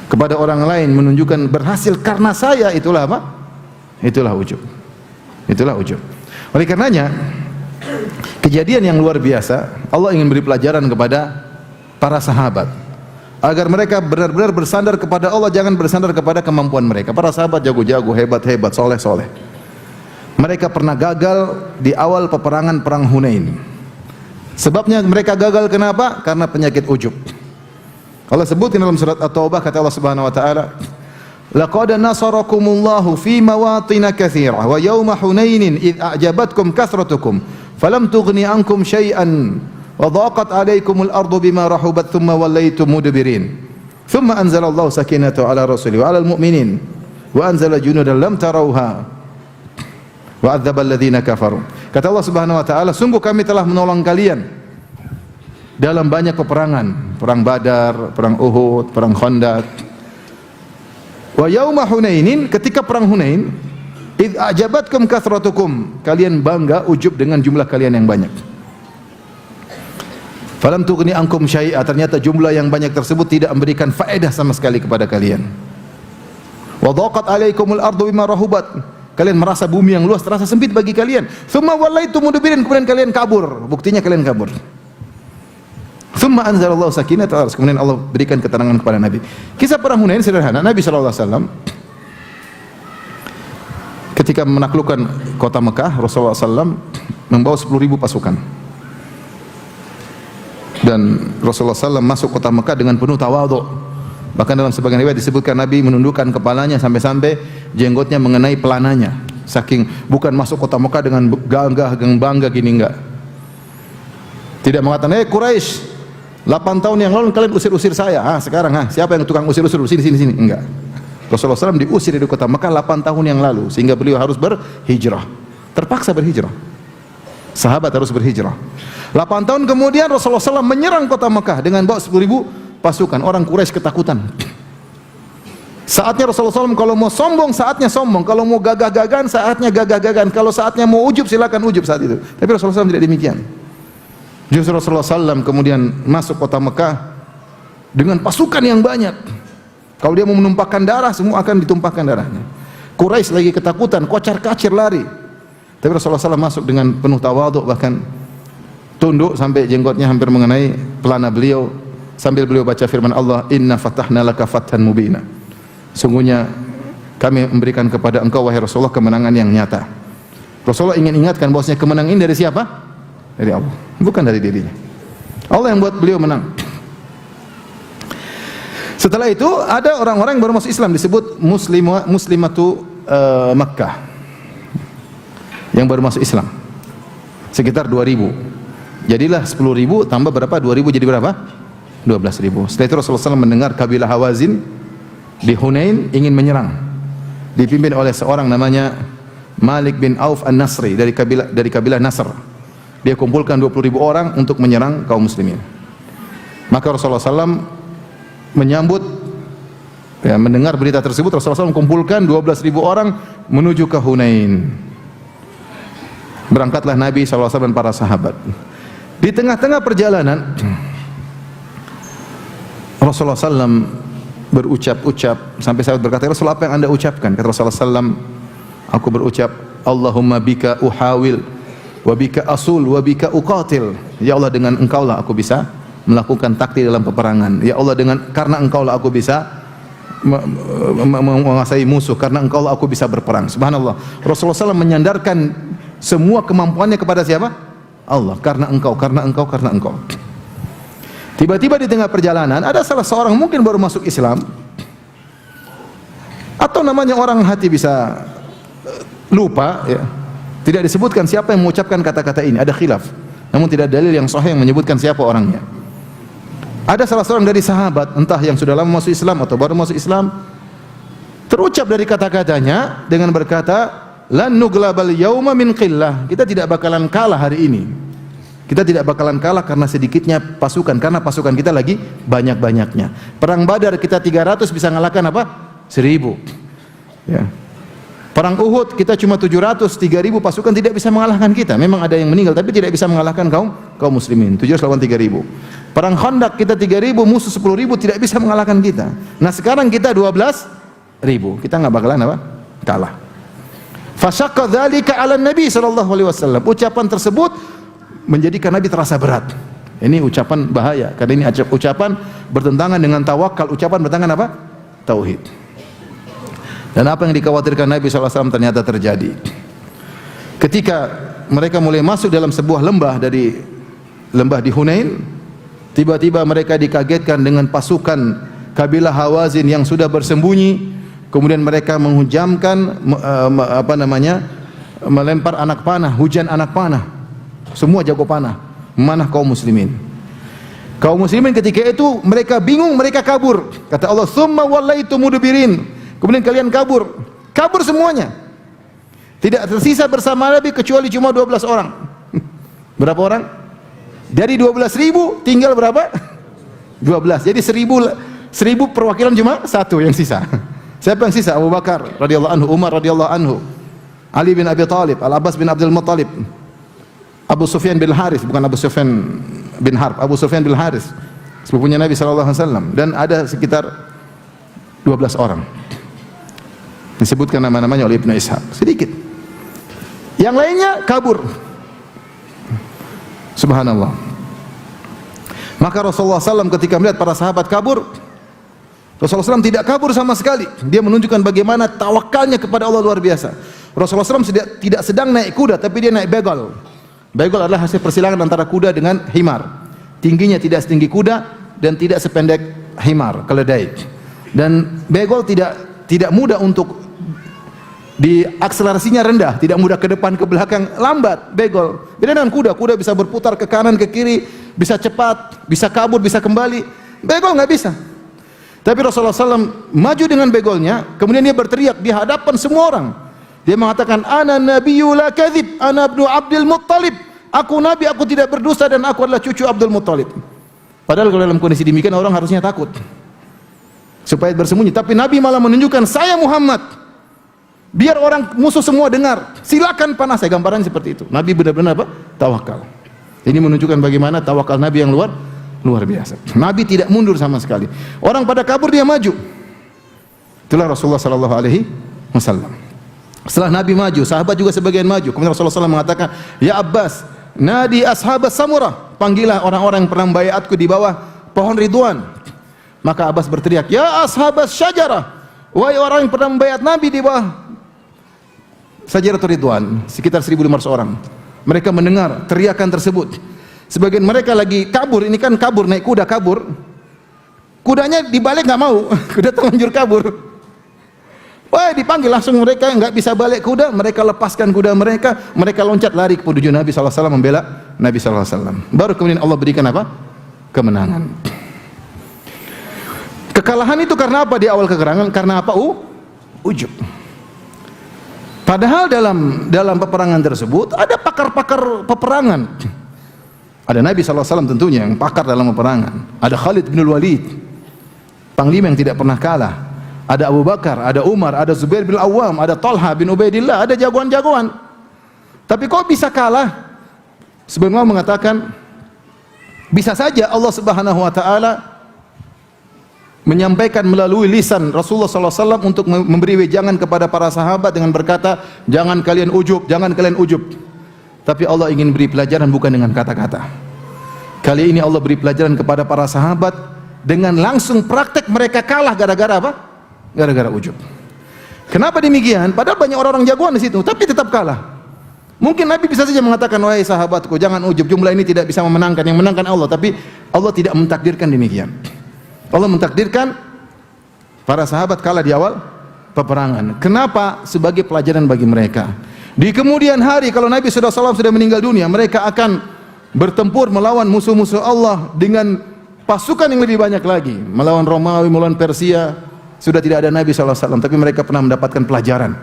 kepada orang lain menunjukkan berhasil karena saya, itulah apa? Itulah ujub. Itulah ujub. Oleh karenanya kejadian yang luar biasa, Allah ingin beri pelajaran kepada para sahabat agar mereka benar-benar bersandar kepada Allah, jangan bersandar kepada kemampuan mereka. Para sahabat jago-jago, hebat-hebat, soleh-soleh. Mereka pernah gagal di awal peperangan perang Hunain. Sebabnya mereka gagal kenapa? Karena penyakit ujub. Allah sebutkan dalam surat At-Taubah, kata Allah Subhanahu wa taala, "Laqad nasarakumullahu fi mawatin katsirah wa yawma Hunainin id a'jabatkum kathratukum falam tughni ankum syai'an wa dhaqat 'alaykumul ardu bima rahubat thumma wallaytum mudbirin. Thumma anzalallahu sakinatahu 'ala rasulihi wa 'alal mu'minin wa anzala junudan lam tarawha wa 'adzaba alladziina kafaru." Kata Allah Subhanahu wa taala, sungguh kami telah menolong kalian dalam banyak peperangan, perang Badar, perang Uhud, perang Khandaq. Wa yauma Hunainin, ketika perang Hunain, id a'jabatkum kathratukum, kalian bangga ujub dengan jumlah kalian yang banyak. Falam tughni ankum syai'a, ternyata jumlah yang banyak tersebut tidak memberikan faedah sama sekali kepada kalian. Wa dhaqat 'alaikumul ardu bima rahubat, kalian merasa bumi yang luas terasa sempit bagi kalian. Tsumma wallaitum mudbirin, kemudian kalian kabur. Buktinya kalian kabur. Tsumma anzalallahu sakinatahu, kemudian Allah berikan ketenangan kepada Nabi. Kisah perang Hunain sederhana. Nabi sallallahu alaihi wasallam ketika menaklukkan kota Mekah, Rasulullah SAW membawa 10.000 pasukan. Dan Rasulullah SAW masuk kota Mekah dengan penuh tawadhu. Bahkan dalam sebagian riwayat disebutkan Nabi menundukkan kepalanya sampai-sampai jenggotnya mengenai pelananya. Saking bukan masuk kota Mekah dengan gagah, dengan bangga gini, enggak. Tidak mengatakan, Quraisy, 8 tahun yang lalu kalian usir-usir saya. Sekarang siapa yang tukang usir-usir? Sini. Enggak. Rasulullah SAW diusir dari kota Mekah 8 tahun yang lalu, sehingga beliau harus berhijrah. Terpaksa berhijrah. Sahabat harus berhijrah. 8 tahun kemudian Rasulullah SAW menyerang kota Mekah dengan bawa 10.000 pasukan. Orang Quraisy ketakutan. Saatnya Rasulullah SAW kalau mau sombong, saatnya sombong. Kalau mau gagah-gagahan, saatnya gagah-gagahan. Kalau saatnya mau ujub, silakan ujub saat itu. Tapi Rasulullah SAW tidak demikian. Justru Rasulullah SAW kemudian masuk kota Mekah dengan pasukan yang banyak. Kalau dia mau menumpahkan darah, semua akan ditumpahkan darahnya. Quraisy lagi ketakutan, kocar-kacir lari. Tapi Rasulullah SAW masuk dengan penuh tawadhu, bahkan tunduk sampai jenggotnya hampir mengenai pelana beliau, sambil beliau baca firman Allah, "Inna fatahna laka fathan mubina." Sungguhnya kami memberikan kepada engkau wahai Rasulullah kemenangan yang nyata. Rasulullah ingin ingatkan bahwasanya kemenangan ini dari siapa? Dari Allah, bukan dari dirinya. Allah yang buat beliau menang. Setelah itu ada orang-orang yang baru masuk Islam, disebut muslimatu Makkah, yang baru masuk Islam sekitar 2.000. Jadilah 10.000 tambah berapa? 2.000 jadi berapa? 12.000. Setelah itu Rasulullah SAW mendengar kabilah Hawazin di Hunain ingin menyerang, dipimpin oleh seorang namanya Malik bin Auf An-Nasri dari kabilah Nasr. Dia kumpulkan 20.000 orang untuk menyerang kaum muslimin. Maka Rasulullah SAW menyambut, mendengar berita tersebut, Rasulullah SAW kumpulkan 12.000 orang menuju ke Hunain. Berangkatlah Nabi SAW dan para sahabat. Di tengah-tengah perjalanan Rasulullah SAW berucap-ucap sampai sahabat berkata, Rasulullah, apa yang anda ucapkan? Kata Rasulullah SAW, aku berucap, Allahumma bika uhawil wa bika asul wa bika uqatil. Ya Allah, dengan engkaulah aku bisa melakukan taktik dalam peperangan. Ya Allah, karena engkaulah aku bisa menguasai musuh, karena engkau lah aku bisa berperang. Subhanallah. Rasulullah SAW menyandarkan semua kemampuannya kepada siapa? Allah. Karena engkau. Tiba-tiba di tengah perjalanan ada salah seorang mungkin baru masuk Islam, atau namanya orang hati bisa lupa, ya. Tidak disebutkan siapa yang mengucapkan kata-kata ini, ada khilaf. Namun tidak ada dalil yang sahih yang menyebutkan siapa orangnya. Ada salah seorang dari sahabat, entah yang sudah lama masuk Islam atau baru masuk Islam, terucap dari kata-katanya dengan berkata, lan nuglabal yauma min qillah. Kita tidak bakalan kalah hari ini. Kita tidak bakalan kalah karena sedikitnya pasukan, karena pasukan kita lagi banyak-banyaknya. Perang Badar kita 300 bisa ngalahkan apa? 1000. Ya. Perang Uhud kita cuma 700, 3000 pasukan tidak bisa mengalahkan kita. Memang ada yang meninggal tapi tidak bisa mengalahkan kaum muslimin. 700 lawan 3000. Perang Khandaq kita 3000, musuh 10.000 tidak bisa mengalahkan kita. Nah sekarang kita 12.000. Kita enggak bakalan apa? Kalah. Fasyaqqa dzalika 'ala Nabi sallallahu alaihi wasallam. Ucapan tersebut menjadikan Nabi terasa berat. Ini ucapan bahaya karena ini ucapan bertentangan dengan tawakal, ucapan bertentangan apa? Tauhid. Dan apa yang dikhawatirkan Nabi SAW ternyata terjadi. Ketika mereka mulai masuk dalam sebuah lembah di Hunain, tiba-tiba mereka dikagetkan dengan pasukan kabilah Hawazin yang sudah bersembunyi. Kemudian mereka menghujamkan melempar anak panah, hujan anak panah. Semua jago panah, memanah kaum muslimin. Kaum muslimin ketika itu mereka bingung, mereka kabur. Kata Allah, "Tsumma wallaitu mudbirin." Kemudian kalian kabur semuanya. Tidak tersisa bersama Nabi kecuali cuma 12 orang. Berapa orang? Dari 12.000 tinggal berapa? 12. Jadi 1000 perwakilan cuma satu yang sisa. Siapa yang sisa? Abu Bakar radhiyallahu anhu, Umar radhiyallahu anhu, Ali bin Abi Thalib, Al-Abbas bin Abdul Muttalib, Abu Sufyan bin Harith, bukan Abu Sufyan bin Harb, Abu Sufyan bin Harith, sepupunya Nabi sallallahu alaihi wasallam, dan ada sekitar 12 orang. Disebutkan nama-namanya oleh Ibnu Ishaq. Sedikit. Yang lainnya kabur. Subhanallah. Maka Rasulullah SAW ketika melihat para sahabat kabur, Rasulullah SAW tidak kabur sama sekali. Dia menunjukkan bagaimana tawakalnya kepada Allah luar biasa. Rasulullah SAW tidak sedang naik kuda, tapi dia naik begal. Begal adalah hasil persilangan antara kuda dengan himar. Tingginya tidak setinggi kuda dan tidak sependek himar, keledai. Dan begal tidak mudah untuk akselerasinya rendah, tidak mudah ke depan ke belakang, lambat begal. Beda dengan kuda bisa berputar ke kanan ke kiri, bisa cepat, bisa kabur, bisa kembali. Begal nggak bisa. Tapi Rasulullah SAW maju dengan begalnya, kemudian dia berteriak di hadapan semua orang. Dia mengatakan, "Ana nabiyyu la kadzib, ana ibnu Abdul Muttalib." Aku nabi, aku tidak berdusta dan aku adalah cucu Abdul Muttalib. Padahal kalau dalam kondisi demikian orang harusnya takut supaya bersembunyi, tapi Nabi malah menunjukkan, "Saya Muhammad." Biar orang musuh semua dengar, silakan panah saya. Gambaran seperti itu. Nabi benar-benar apa? Tawakal. Ini menunjukkan bagaimana tawakal Nabi yang luar biasa. Nabi tidak mundur sama sekali. Orang pada kabur dia maju. Itulah Rasulullah sallallahu alaihi wasallam. Setelah Nabi maju, sahabat juga sebagian maju. Kemudian Rasulullah SAW mengatakan, "Ya Abbas, nadi ashabas samurah." Panggillah orang-orang yang pernah membayatku di bawah pohon Ridwan. Maka Abbas berteriak, "Ya ashabas syajarah." Wahai orang yang pernah membayat Nabi di bawah Sajaratul Ridwan, sekitar 1.500 orang. Mereka mendengar teriakan tersebut. Sebagian mereka lagi kabur, ini kan kabur, naik kuda kabur. Kudanya dibalik nggak mau, kuda terlanjur kabur. Wah, dipanggil langsung mereka nggak bisa balik kuda, mereka lepaskan kuda mereka, mereka loncat lari ke menuju Nabi SAW membela Nabi SAW. Baru kemudian Allah berikan apa? Kemenangan. Kekalahan itu karena apa di awal kegerangan? Karena apa? Ujub. Padahal dalam peperangan tersebut ada pakar-pakar peperangan. Ada Nabi SAW tentunya yang pakar dalam peperangan. Ada Khalid bin Walid, panglima yang tidak pernah kalah. Ada Abu Bakar, ada Umar, ada Zubair bin Awam, ada Talha bin Ubaidillah, ada jagoan-jagoan. Tapi kok bisa kalah? Sebenarnya mengatakan bisa saja Allah Subhanahu wa taala menyampaikan melalui lisan Rasulullah SAW untuk memberi wejangan kepada para sahabat dengan berkata, jangan kalian ujub, jangan kalian ujub. Tapi Allah ingin beri pelajaran bukan dengan kata-kata. Kali ini Allah beri pelajaran kepada para sahabat dengan langsung praktek mereka kalah gara-gara apa? Gara-gara ujub. Kenapa demikian? Padahal banyak orang-orang jagoan di situ, tapi tetap kalah. Mungkin Nabi bisa saja mengatakan, wahai sahabatku, jangan ujub, jumlah ini tidak bisa memenangkan, yang menangkan Allah. Tapi Allah tidak mentakdirkan demikian. Allah mentakdirkan para sahabat kalah di awal peperangan. Kenapa? Sebagai pelajaran bagi mereka. Di kemudian hari, kalau Nabi SAW sudah meninggal dunia, mereka akan bertempur melawan musuh-musuh Allah dengan pasukan yang lebih banyak lagi, melawan Romawi, melawan Persia. Sudah tidak ada Nabi SAW, tapi mereka pernah mendapatkan pelajaran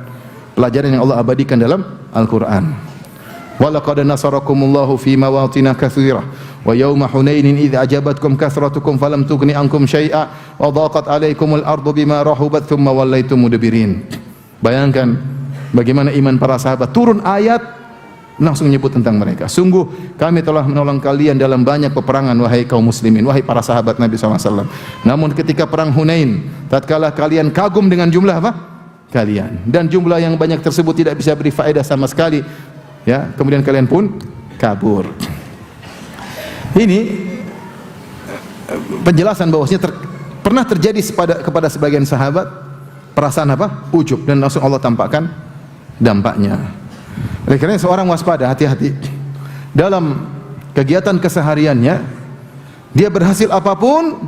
yang Allah abadikan dalam Al-Quran. وَلَقَدْ نَصَرَكُمُ اللَّهُ فِي مَوَاطِنَ كَثِيرَةٍ وَيَوْمَ حُنَيْنٍ إِذْ أَعْجَبَتْكُمْ كَثْرَتُكُمْ فَلَمْ تُغْنِ عَنْكُمْ شَيْئًا وَضَاقَتْ عَلَيْكُمُ الْأَرْضُ بِمَا رَحُبَتْ ثُمَّ وَلَّيْتُمْ مُدْبِرِينَ. Bayangkan bagaimana iman para sahabat, turun ayat langsung menyebut tentang mereka. Sungguh kami telah menolong kalian dalam banyak peperangan, wahai kaum muslimin, wahai para sahabat Nabi SAW. Namun ketika perang Hunain, tatkala kalian kagum dengan jumlah apa? Kalian, dan jumlah yang banyak tersebut tidak bisa beri faedah sama sekali, ya, kemudian kalian pun kabur. Ini penjelasan bahwasanya pernah terjadi kepada sebagian sahabat perasaan apa? Ujub, dan langsung Allah tampakkan dampaknya. Oleh karena seorang waspada, hati-hati dalam kegiatan kesehariannya. Dia berhasil apapun,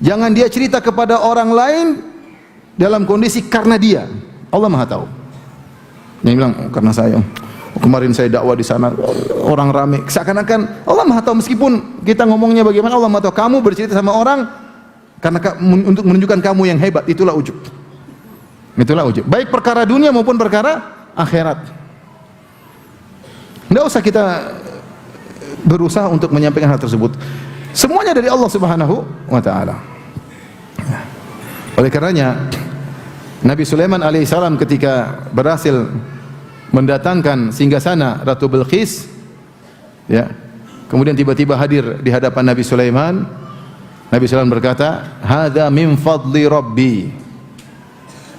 jangan dia cerita kepada orang lain dalam kondisi karena dia. Allah Maha tahu. Dia bilang, karena saya, kemarin saya dakwah di sana, orang ramai. Seakan-akan Allah Maha tahu, meskipun kita ngomongnya bagaimana, Allah Maha tahu. Kamu bercerita sama orang karena untuk menunjukkan kamu yang hebat, itulah ujub. Itulah ujub. Baik perkara dunia maupun perkara akhirat. Tidak usah kita berusaha untuk menyampaikan hal tersebut. Semuanya dari Allah Subhanahu wa taala. Oleh karenanya Nabi Sulaiman alaihissalam ketika berhasil mendatangkan singgasana Ratu Bilqis, ya, kemudian tiba-tiba hadir di hadapan Nabi Sulaiman. Nabi Sulaiman berkata, "Hadza min fadli Rabbi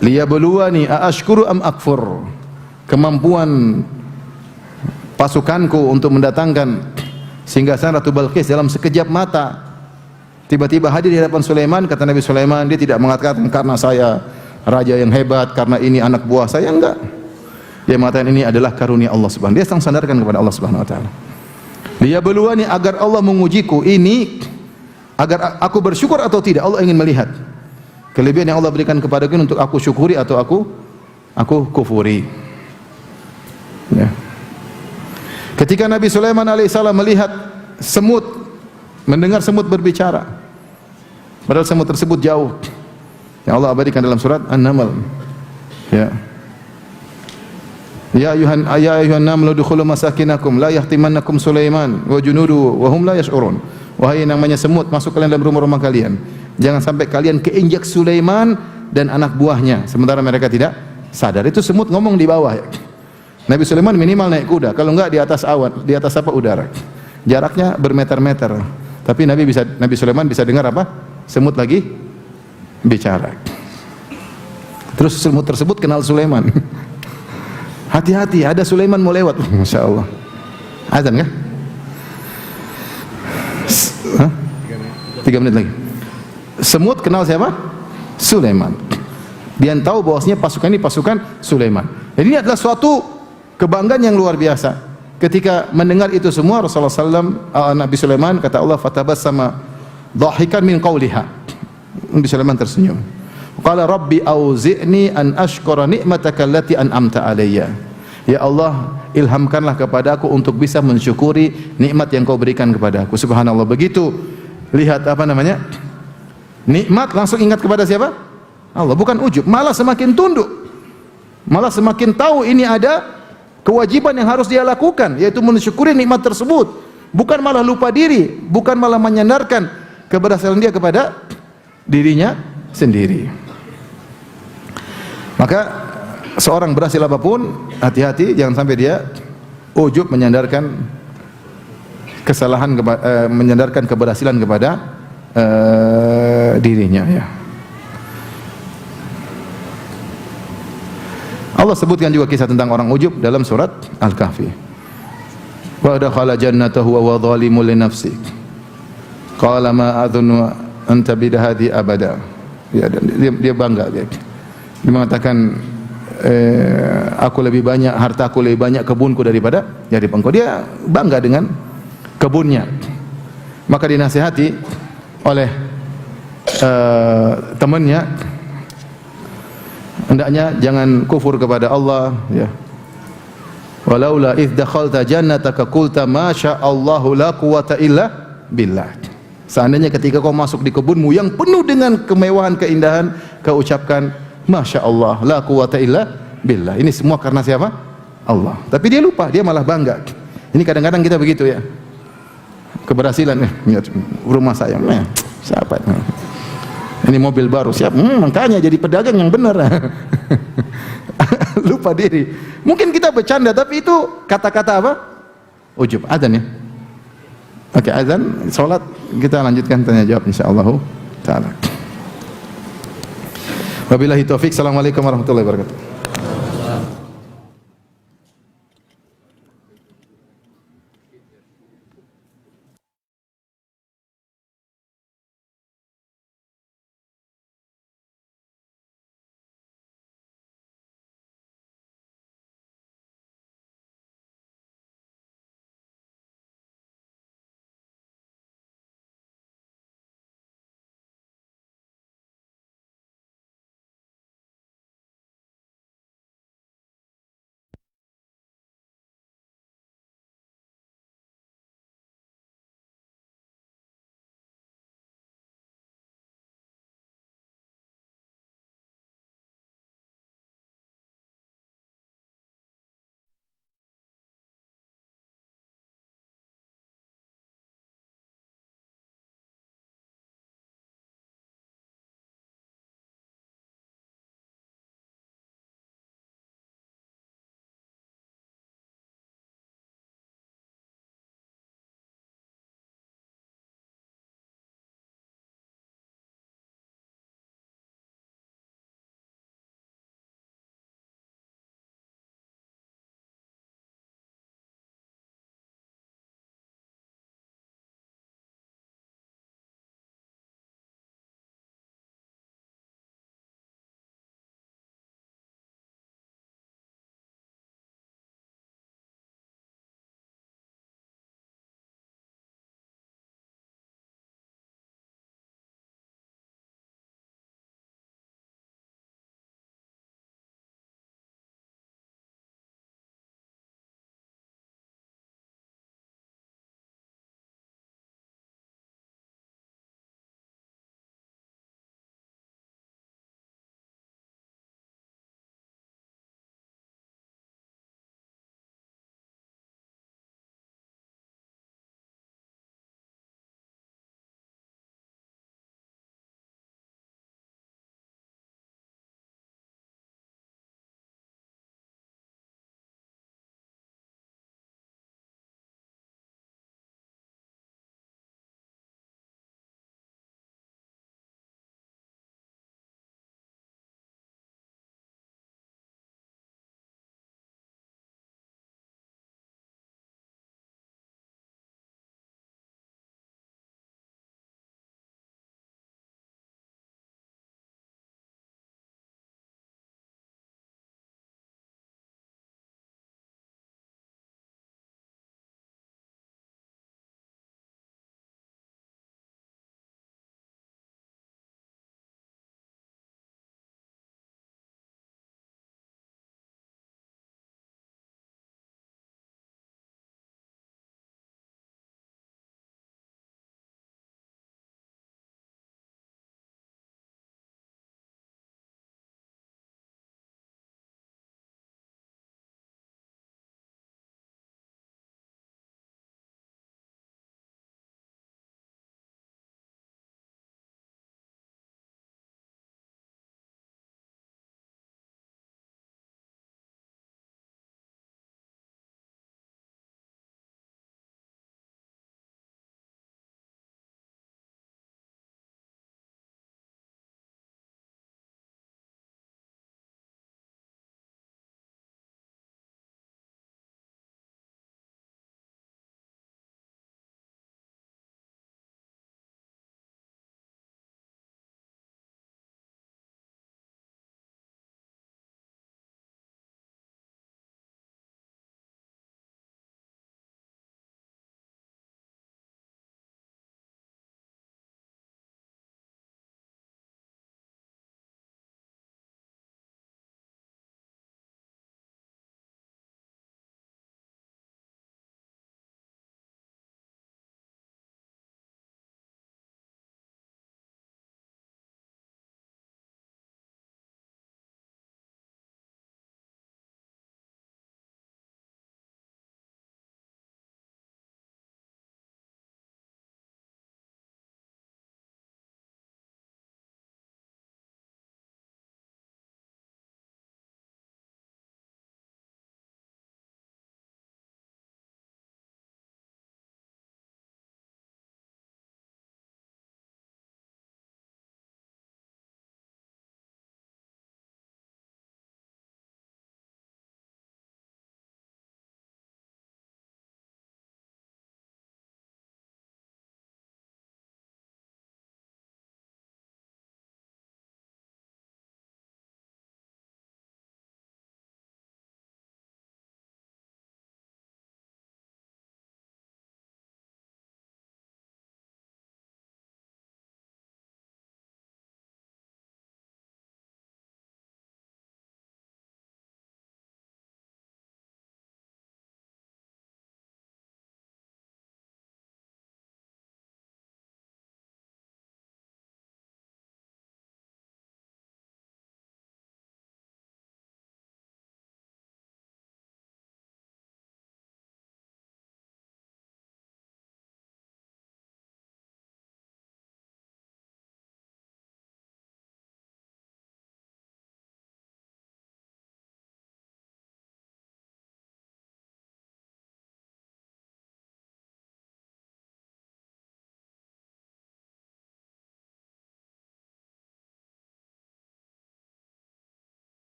liyabluwani aashkuru am akfur." Kemampuan pasukanku untuk mendatangkan singgasana Ratu Bilqis dalam sekejap mata. Tiba-tiba hadir di hadapan Sulaiman. Kata Nabi Sulaiman, dia tidak mengatakan karena saya raja yang hebat, karena ini anak buah saya, enggak. Dia mengatakan ini adalah karunia Allah Subhanahu. Dia sandarkan kepada Allah Subhanahu wa taala. Liyabluwani, agar Allah mengujiku, ini agar aku bersyukur atau tidak. Allah ingin melihat kelebihan yang Allah berikan kepadaku untuk aku syukuri atau aku kufuri. Ya. Ketika Nabi Sulaiman alaihissalam melihat semut, mendengar semut berbicara, padahal semut tersebut jauh, yang Allah abadikan dalam surat An-Naml, ya, ya ayuhan namlu dukhulu masakinakum la yahtimannakum Sulaiman wa junudu wa hum la yash'urun. Wahai namanya semut, masuk kalian dalam rumah-rumah kalian, jangan sampai kalian keinjak Sulaiman dan anak buahnya sementara mereka tidak sadar. Itu semut ngomong di bawah, ya. Nabi Sulaiman minimal naik kuda, kalau enggak di atas awan, di atas apa, udara. Jaraknya bermeter-meter. Tapi Nabi Sulaiman bisa dengar apa? Semut lagi bicara. Terus semut tersebut kenal Sulaiman. Hati-hati, ada Sulaiman mau lewat. Masya Allah. Azan kah? 3 menit lagi. Semut kenal siapa? Sulaiman. Dia tahu bahwasanya pasukan ini pasukan Sulaiman. Jadi ini adalah suatu kebanggaan yang luar biasa. Ketika mendengar itu semua, Rasulullah SAW, Nabi Sulaiman, kata Allah, fatabassama dhahikan min qawliha. Nabi Sulaiman tersenyum. Qala rabbi auzi'ni an ashkura ni'mataka allati an'amta alayya. Ya Allah, ilhamkanlah kepadaku untuk bisa mensyukuri nikmat yang kau berikan kepadaku. Subhanallah. Begitu lihat apa namanya? Nikmat, langsung ingat kepada siapa? Allah. Bukan ujub, malah semakin tunduk. Malah semakin tahu ini ada kewajiban yang harus dia lakukan, yaitu mensyukuri nikmat tersebut. Bukan malah lupa diri, bukan malah menyandarkan keberhasilan dia kepada dirinya sendiri. Maka seorang berhasil apapun, hati-hati jangan sampai dia ujub, menyandarkan kesalahan, menyandarkan keberhasilan kepada dirinya, ya. Allah sebutkan juga kisah tentang orang ujub dalam surat Al-Kahfi. Wa dakhala jannatahu wa zalimun li nafsi. Qala ma adhunnu an tabida hadhi abada. Ya, dia bangga dia. Dia mengatakan aku lebih banyak, hartaku lebih banyak, kebunku daripada jadi engkau. Dia bangga dengan kebunnya. Maka dinasihati oleh temannya, hendaknya jangan kufur kepada Allah, ya. Walaula idz dakhalta jannataka qulta ma sya'allahu la quwwata illa billah. Seandainya ketika kau masuk di kebunmu yang penuh dengan kemewahan, keindahan, kau ucapkan masya Allah la quwwata illa billah. Ini semua karena siapa? Allah. Tapi dia lupa, dia malah bangga. Ini kadang-kadang kita begitu ya. Keberhasilan rumah saya, siapa? Ini mobil baru, siap. Makanya jadi pedagang yang benar. Lupa diri. Mungkin kita bercanda, tapi itu kata-kata apa? Ujub. Adzan ya. Oke, azan, salat, kita lanjutkan tanya jawab insyaallah taala. Wabillahi taufik. Assalamualaikum warahmatullahi wabarakatuh.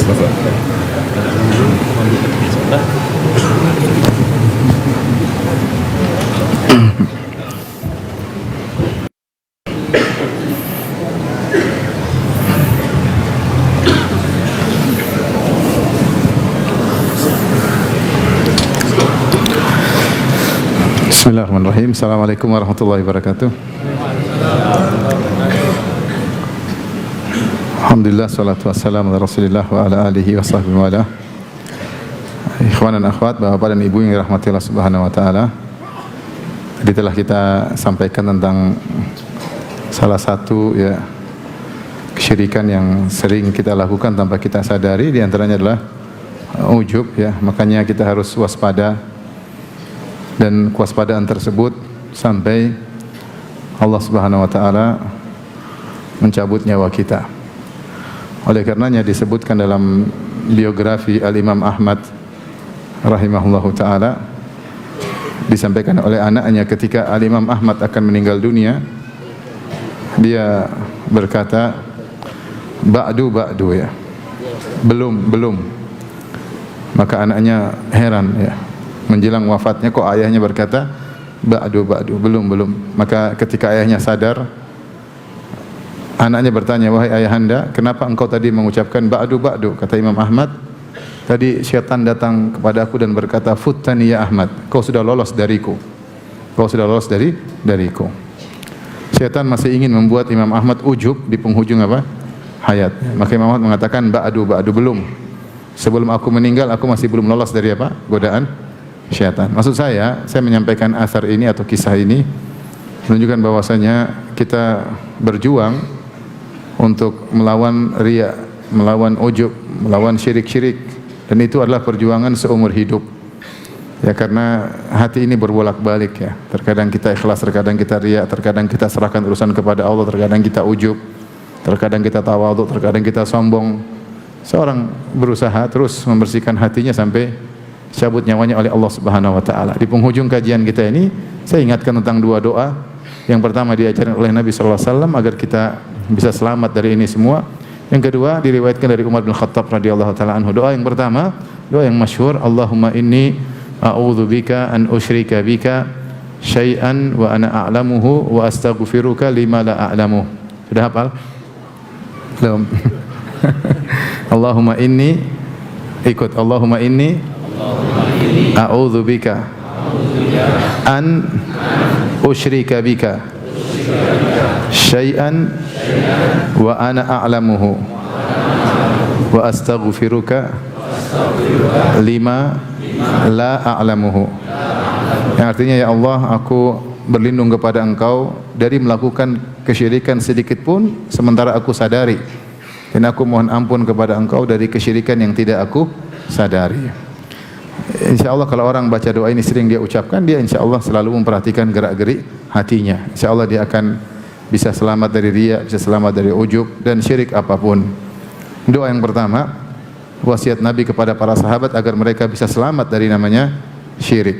Bismillahirrahmanirrahim. Assalamualaikum warahmatullahi wabarakatuh. Alhamdulillah, salatu wassalamu ala Rasulillah wa ala alihi wa sahbihi wa ala. Ikhwan dan akhwat, bapak dan ibu yang dirahmati Allah Subhanahu wa taala. Tadi telah kita sampaikan tentang salah satu kesyirikan yang sering kita lakukan tanpa kita sadari, di antaranya adalah ujub Makanya kita harus waspada, dan kewaspadaan tersebut sampai Allah Subhanahu wa taala mencabut nyawa kita. Oleh karenanya disebutkan dalam biografi Al-Imam Ahmad rahimahullahu taala, disampaikan oleh anaknya ketika Al-Imam Ahmad akan meninggal dunia, dia berkata ba'du belum. Maka anaknya heran menjelang wafatnya kok ayahnya berkata ba'du belum. Maka ketika ayahnya sadar, anaknya bertanya, wahai ayahanda, kenapa engkau tadi mengucapkan ba'du? Kata Imam Ahmad, tadi syaitan datang kepada aku dan berkata, futtani ya Ahmad, kau sudah lolos dariku. Syaitan masih ingin membuat Imam Ahmad ujub di penghujung hayat. Maka Imam Ahmad mengatakan ba'du belum. Sebelum aku meninggal, aku masih belum lolos dari godaan syaitan. Maksud saya menyampaikan asar ini atau kisah ini menunjukkan bahwasanya kita berjuang untuk melawan riya, melawan ujub, melawan syirik-syirik, dan itu adalah perjuangan seumur hidup. Karena hati ini berbolak-balik Terkadang kita ikhlas, terkadang kita riya, terkadang kita serahkan urusan kepada Allah, terkadang kita ujub, terkadang kita tawadhu, terkadang kita sombong. Seorang berusaha terus membersihkan hatinya sampai cabut nyawanya oleh Allah Subhanahu wa taala. Di penghujung kajian kita ini, saya ingatkan tentang dua doa. Yang pertama diajarkan oleh Nabi sallallahu alaihi wasallam agar kita bisa selamat dari ini semua. Yang kedua diriwayatkan dari Umar bin Khattab radhiyallahu taala anhu. Doa yang pertama, doa yang masyhur, Allahumma inni a'udzubika an usyrika bika syai'an wa ana a'lamuhu wa astaghfiruka lima la a'lamu. Sudah hafal? Belum. Allahumma inni a'udzubika an usyrika bika syai'an wa ana a'lamuhu wa astaghfiruka lima la a'lamuhu. Yang artinya, ya Allah, aku berlindung kepada Engkau dari melakukan kesyirikan sedikit pun sementara aku sadari, dan aku mohon ampun kepada Engkau dari kesyirikan yang tidak aku sadari. InsyaAllah kalau orang baca doa ini sering dia ucapkan, dia insyaAllah selalu memperhatikan gerak-gerik hatinya. InsyaAllah dia akan bisa selamat dari riya, bisa selamat dari ujub dan syirik apapun. Doa yang pertama, wasiat Nabi kepada para sahabat agar mereka bisa selamat dari namanya syirik.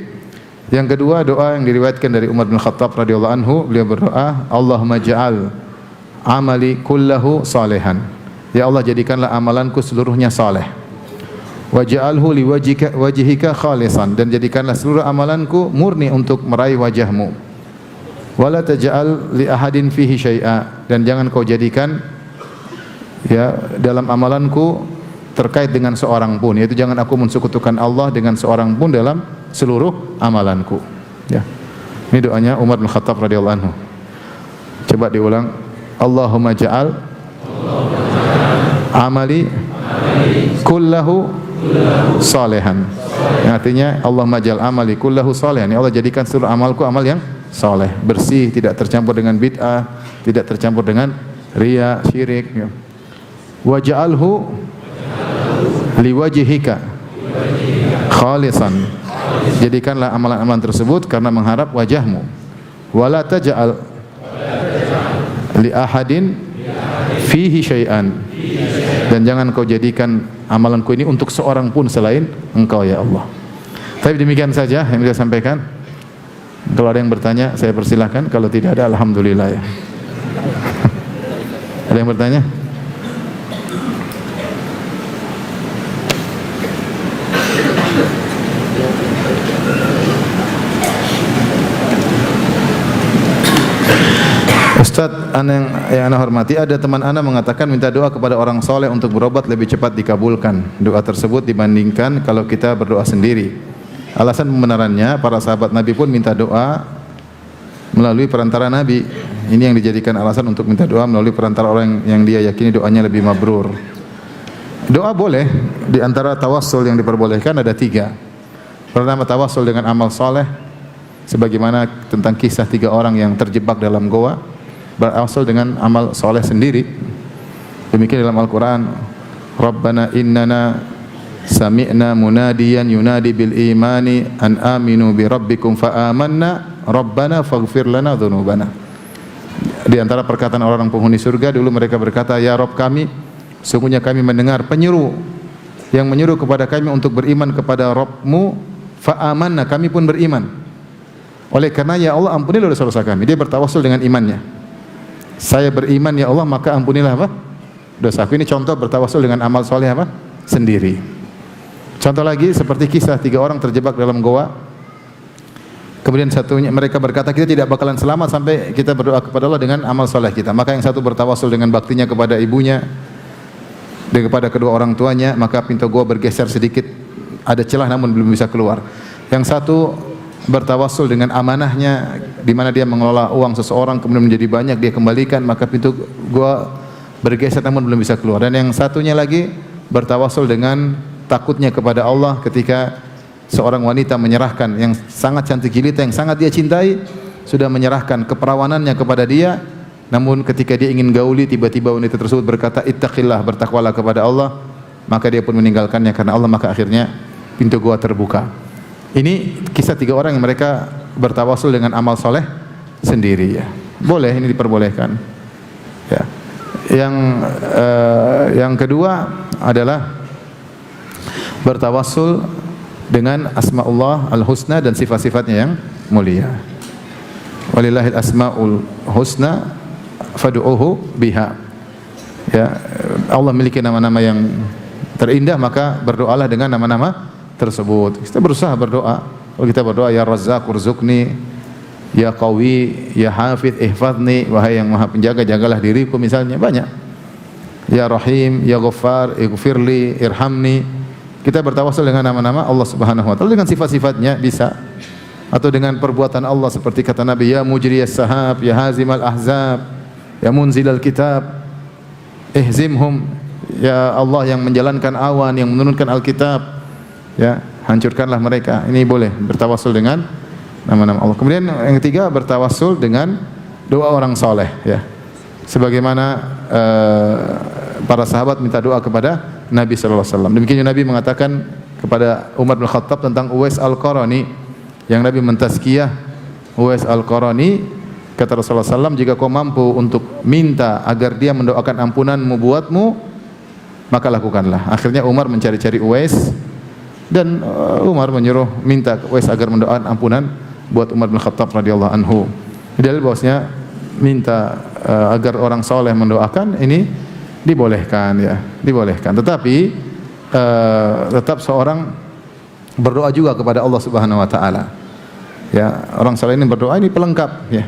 Yang kedua, doa yang diriwayatkan dari Umar bin Khattab radhiyallahu anhu, beliau berdoa, Allahumma ja'al amali kullahu salihan. Ya Allah, jadikanlah amalanku seluruhnya saleh. Waj'alhu liwajhika khalisan, dan jadikanlah seluruh amalanku murni untuk meraih wajahmu. Wala taj'al li ahadin fihi syai'a, dan jangan kau jadikan dalam amalanku terkait dengan seorang pun, yaitu jangan aku mensekutukan Allah dengan seorang pun dalam seluruh amalanku. Ini doanya Umar bin Khattab radhiyallahu anhu. Coba diulang. Allahumma ja'al amali kullahu salihan. Yang artinya Allahumma ja'al amali kullahu salihan. Ya Allah, jadikan seluruh amalku amal yang saleh, bersih, tidak tercampur dengan bid'ah, tidak tercampur dengan riya, syirik. Waj'alhu liwajhika khalisan, jadikanlah amalan-amalan tersebut karena mengharap wajahmu. Wala taj'al li ahadin fihi syai'an, dan jangan kau jadikan amalanku ini untuk seorang pun selain Engkau, ya Allah. Tapi demikian saja yang saya sampaikan. Kalau ada yang bertanya, saya persilahkan. Kalau tidak ada, alhamdulillah ya. Ada yang bertanya? Ustaz, yang ana hormati, ada teman ana mengatakan minta doa kepada orang soleh untuk berobat lebih cepat dikabulkan. Doa tersebut dibandingkan kalau kita berdoa sendiri. Alasan pembenarannya, para sahabat Nabi pun minta doa melalui perantara Nabi. Ini yang dijadikan alasan untuk minta doa melalui perantara orang yang dia yakini doanya lebih mabrur. Doa boleh, di antara tawassul yang diperbolehkan ada 3. Pertama, tawassul dengan amal soleh, sebagaimana tentang kisah 3 orang yang terjebak dalam goa, berasal dengan amal soleh sendiri. Demikian dalam Al-Quran, Rabbana innana sami'na munadiyan yunadi bil imani an aminu bi rabbikum fa amanna Rabbana faghfir lana dhunubana. Di antara perkataan orang penghuni surga dulu mereka berkata, ya Rabb kami, sungguhnya kami mendengar penyeru yang menyuruh kepada kami untuk beriman kepada Rabbmu, fa amanna, kami pun beriman. Oleh karena ya Allah ampunilah dosa-dosa kami. Dia bertawassul dengan imannya. Saya beriman ya Allah, maka ampunilah apa? Dosaku. Ini contoh bertawassul dengan amal soleh apa? Sendiri. Contoh lagi seperti kisah 3 orang terjebak dalam goa. Kemudian satunya mereka berkata, kita tidak bakalan selamat sampai kita berdoa kepada Allah dengan amal soleh kita. Maka yang satu bertawassul dengan baktinya kepada ibunya dan kepada kedua orang tuanya, maka pintu goa bergeser sedikit, ada celah namun belum bisa keluar. Yang satu bertawassul dengan amanahnya, di mana dia mengelola uang seseorang kemudian menjadi banyak, dia kembalikan, maka pintu gua bergeser namun belum bisa keluar. Dan yang satunya lagi bertawassul dengan takutnya kepada Allah ketika seorang wanita menyerahkan, yang sangat cantik jelita, yang sangat dia cintai, sudah menyerahkan keperawanannya kepada dia, namun ketika dia ingin gauli, tiba-tiba wanita tersebut berkata, ittaqillah, bertakwalah kepada Allah, maka dia pun meninggalkannya karena Allah, maka akhirnya pintu gua terbuka. Ini kisah 3 orang yang mereka bertawassul dengan amal soleh sendiri, ya. Boleh, ini diperbolehkan. Ya. Yang kedua adalah bertawassul dengan asmaullah al-husna dan sifat-sifatnya yang mulia. Walillahil asmaul husna fad'uuhu biha. Ya, Allah memiliki nama-nama yang terindah, maka berdoalah dengan nama-nama tersebut. Kita berusaha berdoa. Kalau kita berdoa, ya Razzaq urzuqni, ya Qawi, ya Hafidh ihfadni, wahai yang Maha Penjaga jagalah diriku, misalnya banyak. Ya Rahim, ya Ghaffar ighfirli, irhamni. Kita bertawassul dengan nama-nama Allah Subhanahu wa taala, dengan sifat-sifatnya bisa, atau dengan perbuatan Allah seperti kata Nabi, ya Mujriyas Sahab, ya Hazimal Ahzab, ya Munzilal Kitab, ihzimhum, ya Allah yang menjalankan awan, yang menurunkan Alkitab, ya, hancurkanlah mereka. Ini boleh bertawassul dengan nama-nama Allah. Kemudian yang ketiga, bertawassul dengan doa orang soleh, ya. Sebagaimana para sahabat minta doa kepada Nabi sallallahu alaihi wasallam. Demikian Nabi mengatakan kepada Umar bin Khattab tentang Uwais Al-Qarani, yang Nabi mentazkiyah Uwais Al-Qarani, kata Rasulullah SAW, jika kau mampu untuk minta agar dia mendoakan ampunanmu buatmu, maka lakukanlah. Akhirnya Umar mencari-cari Uwais, dan Umar menyuruh minta Uwais agar mendoakan ampunan buat Umar bin Khattab radhiyallahu anhu. Dalil bahwasanya minta agar orang soleh mendoakan ini dibolehkan, ya, dibolehkan. Tetapi tetap seorang berdoa juga kepada Allah Subhanahu wa taala. Ya, orang soleh ini berdoa, ini pelengkap, ya.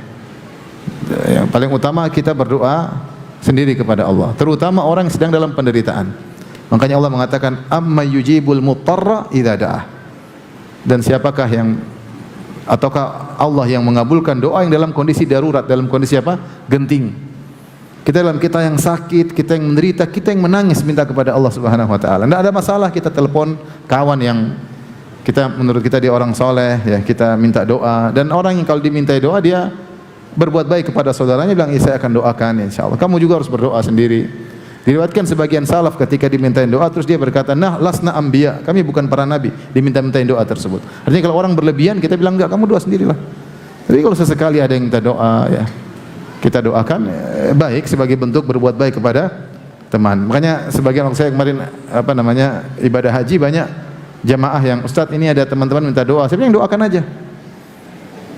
Yang paling utama kita berdoa sendiri kepada Allah, terutama orang yang sedang dalam penderitaan. Makanya Allah mengatakan, amma yujibul mutarra idza da'ah. Dan siapakah yang, ataukah Allah yang mengabulkan doa yang dalam kondisi darurat, dalam kondisi apa? Genting. Kita yang sakit, kita yang menderita, kita yang menangis minta kepada Allah Subhanahu wa taala. Tidak ada masalah kita telepon kawan yang kita, menurut kita dia orang soleh, ya, kita minta doa. Dan orang yang kalau dimintai doa, dia berbuat baik kepada saudaranya, bilang, saya akan doakan, ya, insyaallah. Kamu juga harus berdoa sendiri. Diriwayatkan sebagian salaf ketika dimintain doa, terus dia berkata, nah lasna anbiya, kami bukan para nabi, diminta-mintain doa tersebut. Artinya kalau orang berlebihan, kita bilang, enggak, kamu doa sendirilah. Jadi kalau sesekali ada yang minta doa, ya, kita doakan, baik, sebagai bentuk berbuat baik kepada teman. Makanya sebagian waktu saya kemarin ibadah haji, banyak jamaah yang, Ustaz ini ada teman-teman minta doa, saya bilang doakan aja.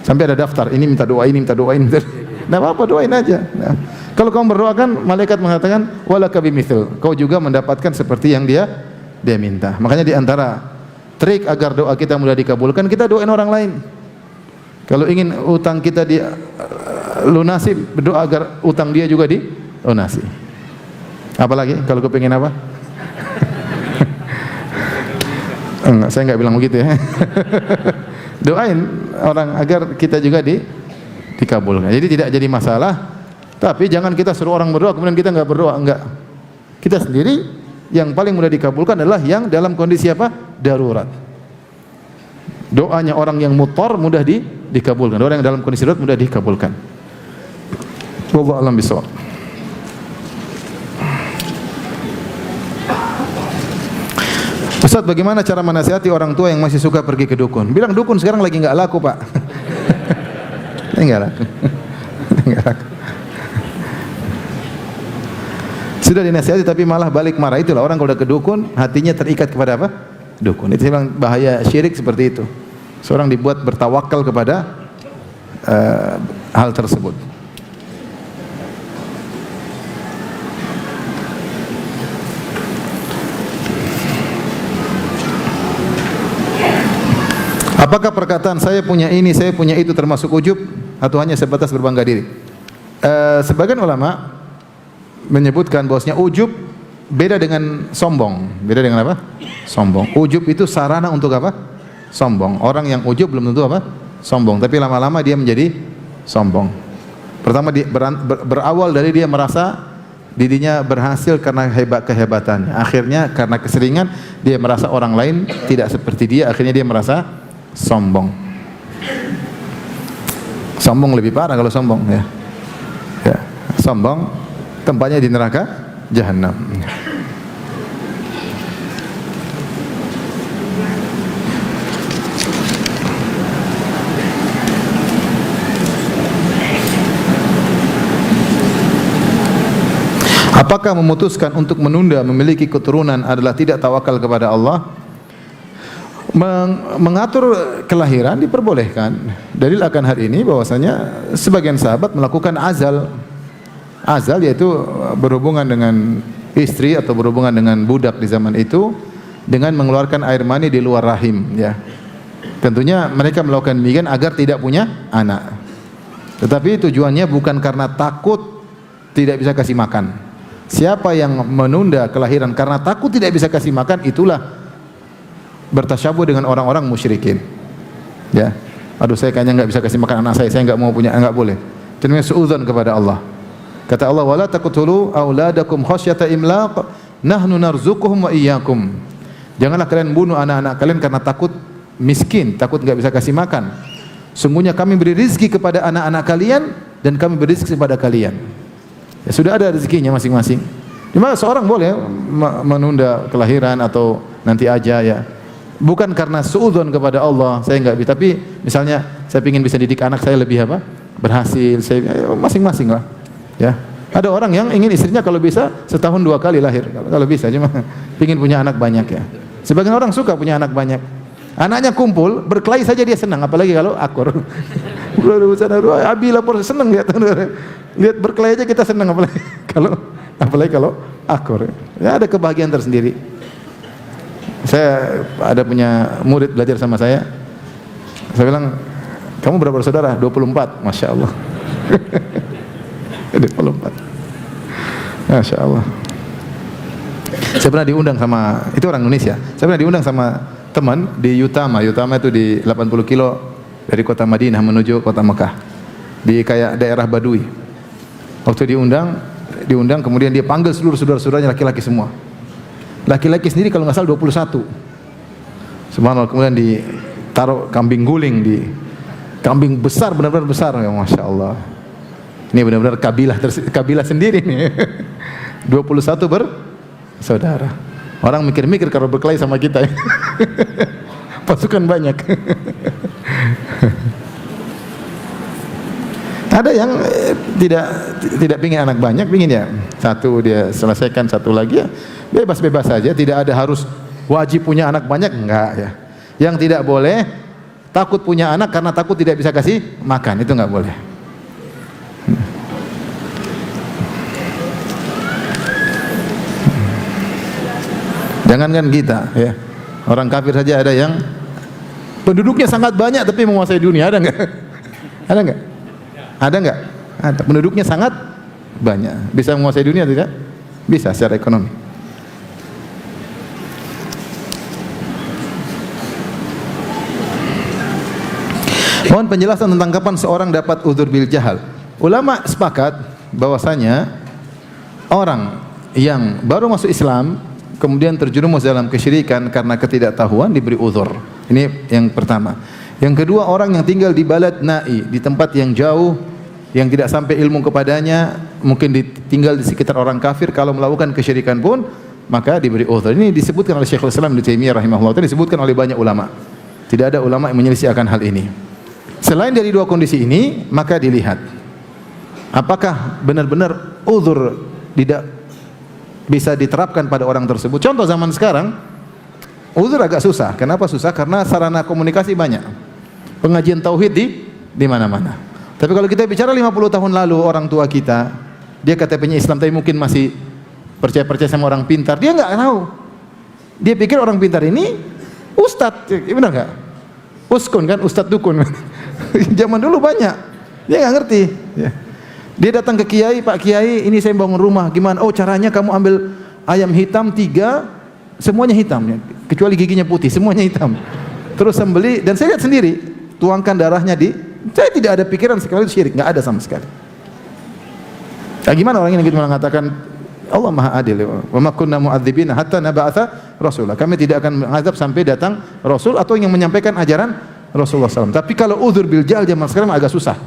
Sampai ada daftar, ini minta doa, ini minta doa, ini minta doa. Nah, apa, doain aja. Nah, kalau kamu berdoakan, malaikat mengatakan walaka bimithil, kau juga mendapatkan seperti yang dia minta. Makanya di antara trik agar doa kita mudah dikabulkan, kita doain orang lain. Kalau ingin utang kita lunasi, berdoa agar utang dia juga dilunasi. Apalagi kalau kepingin apa? Enggak, saya enggak bilang begitu ya. Doain orang agar kita juga dikabulkan. Jadi tidak jadi masalah. Tapi jangan kita suruh orang berdoa kemudian kita enggak berdoa, enggak. Kita sendiri yang paling mudah dikabulkan adalah yang dalam kondisi apa? Darurat. Doanya orang yang mutar mudah dikabulkan. Orang yang dalam kondisi darurat mudah dikabulkan. Wallahu a'lam bishawab. Ustaz, bagaimana cara menasihati orang tua yang masih suka pergi ke dukun? Bilang dukun sekarang lagi enggak laku, Pak. Enggak laku. Enggak laku. Sudah dinasihati tapi malah balik marah. Itulah orang kalau udah ke dukun, hatinya terikat kepada apa? Dukun. Itu saya bilang bahaya syirik seperti itu. Seorang dibuat bertawakal kepada hal tersebut. Apakah perkataan saya punya ini, saya punya itu termasuk ujub atau hanya sebatas berbangga diri? Sebagian ulama menyebutkan bahwasanya ujub beda dengan sombong. Beda dengan apa? Sombong. Ujub itu sarana untuk apa? Sombong. Orang yang ujub belum tentu apa? Sombong. Tapi lama-lama dia menjadi sombong. Pertama berawal dari dia merasa dirinya berhasil karena kehebatannya. Akhirnya karena keseringan dia merasa orang lain tidak seperti dia. Akhirnya dia merasa sombong. Sombong lebih parah kalau sombong ya. Ya, sombong tempatnya di neraka jahanam. Apakah memutuskan untuk menunda memiliki keturunan adalah tidak tawakal kepada Allah? Mengatur kelahiran diperbolehkan. Dalil akan hal ini bahwasanya sebagian sahabat melakukan azal. Azal yaitu berhubungan dengan istri atau berhubungan dengan budak di zaman itu dengan mengeluarkan air mani di luar rahim ya. Tentunya mereka melakukan demikian agar tidak punya anak. Tetapi tujuannya bukan karena takut tidak bisa kasih makan. Siapa yang menunda kelahiran karena takut tidak bisa kasih makan, itulah bertasyabuh dengan orang-orang musyrikin. Ya. Aduh, saya kayaknya enggak bisa kasih makan anak saya enggak mau punya, enggak boleh. Itu namanya suudzon kepada Allah. Kata Allah, "Wala taqtulu auladakum khasyata imlaq, nahnu narzuquhum wa iyyakum." Janganlah kalian bunuh anak-anak kalian karena takut miskin, takut enggak bisa kasih makan. Sungguhnya kami beri rezeki kepada anak-anak kalian dan kami beri rezeki kepada kalian. Ya, sudah ada rezekinya masing-masing. Di mana seorang boleh menunda kelahiran atau nanti aja ya. Bukan karena suudzon kepada Allah, saya enggak bisa. Tapi misalnya saya ingin bisa didik anak saya lebih apa? Berhasil, saya masing-masing lah. Ya. Ada orang yang ingin istrinya kalau bisa setahun 2 kali lahir. Kalau bisa cuma ingin punya anak banyak ya. Sebagian orang suka punya anak banyak. Anaknya kumpul, berkelahi saja dia senang, apalagi kalau akur. Abi lapor senang lihat. Lihat berkelahi aja kita senang apalagi kalau akur. Ya ada kebahagiaan tersendiri. Saya ada punya murid belajar sama saya. Saya bilang, kamu berapa bersaudara? 24. Masya Allah. 24. Masya Allah. Saya pernah diundang sama, itu orang Indonesia. Saya pernah diundang sama teman di Yutama. Yutama itu di 80 kilo dari kota Madinah menuju kota Mekah. Di kayak daerah Badui. Waktu diundang kemudian dia panggil seluruh saudara-saudaranya laki-laki semua. Laki-laki sendiri kalau nggak salah 21. Subhanallah, kemudian ditaruh kambing guling kambing besar, benar-benar besar ya, Masya Allah. Ini benar-benar kabilah sendiri nih. 21 bersaudara. Orang mikir-mikir kalau berkelahi sama kita ya. Pasukan banyak. Ada yang tidak pingin anak banyak, pingin ya satu dia selesaikan, satu lagi ya bebas-bebas saja, tidak ada harus wajib punya anak banyak, enggak ya. Yang tidak boleh takut punya anak karena takut tidak bisa kasih makan, itu enggak boleh. Jangankan kita ya. Orang kafir saja ada yang penduduknya sangat banyak tapi menguasai dunia, ada enggak? Ada enggak? Ada enggak? Ada. Penduduknya sangat banyak. Bisa menguasai dunia tidak? Bisa secara ekonomi. Mohon penjelasan tentang kapan seorang dapat udzur bil jahal. Ulama sepakat bahwasanya orang yang baru masuk Islam kemudian terjerumus dalam kesyirikan karena ketidaktahuan diberi udzur. Ini yang pertama. Yang kedua, orang yang tinggal di balad na'i, di tempat yang jauh yang tidak sampai ilmu kepadanya, mungkin tinggal di sekitar orang kafir, kalau melakukan kesyirikan pun maka diberi udzur. Ini disebutkan oleh Syekhul Islam Ibnu Taimiyah rahimahullah, ini disebutkan oleh banyak ulama. Tidak ada ulama yang menyelisih akan hal ini. Selain dari dua kondisi ini, maka dilihat apakah benar-benar udzur tidak bisa diterapkan pada orang tersebut. Contoh zaman sekarang, udzur agak susah. Kenapa susah? Karena sarana komunikasi banyak. Pengajian tauhid di mana-mana. Tapi kalau kita bicara 50 tahun lalu, orang tua kita, dia KTP-nya Islam tapi mungkin masih percaya-percaya sama orang pintar, dia enggak tahu. Dia pikir orang pintar ini ustadz, benar enggak? Uskun kan, ustadz dukun. Zaman dulu banyak. Dia enggak ngerti, ya. Dia datang ke kiai, Pak Kiai, ini saya bangun rumah, gimana? Oh, caranya kamu ambil ayam hitam 3, semuanya hitam, ya. Kecuali giginya putih, semuanya hitam. Terus sembeli, dan saya lihat sendiri, tuangkan darahnya saya tidak ada pikiran sekali itu syirik, enggak ada sama sekali. Nah, gimana orang ini mengatakan Allah Maha Adil, wa ma kunna mu'adzibina hatta nab'atha rasulah. Kami tidak akan mengazab sampai datang rasul atau yang menyampaikan ajaran Rasulullah SAW. Tapi kalau udzur bil jahl zaman sekarang agak susah.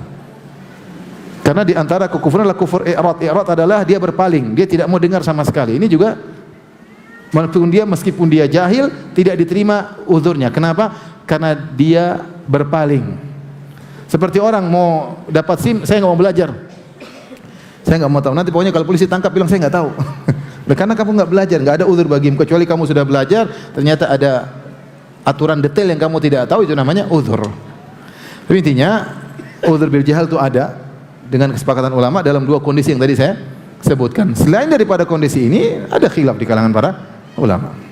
Karena di antara kekufuran adalah kufur i'rad. I'rad adalah dia berpaling, dia tidak mau dengar sama sekali. Ini juga meskipun dia jahil tidak diterima udzurnya. Kenapa? Karena dia berpaling. Seperti orang mau dapat SIM, saya nggak mau belajar. Saya nggak mau tahu. Nanti pokoknya kalau polisi tangkap bilang saya nggak tahu. Karena kamu nggak belajar, nggak ada udzur bagimu kecuali kamu sudah belajar. Ternyata ada aturan detail yang kamu tidak tahu, itu namanya udzur. Tapi intinya udzur bil jahal itu ada dengan kesepakatan ulama dalam dua kondisi yang tadi saya sebutkan. Selain daripada kondisi ini ada khilaf di kalangan para ulama.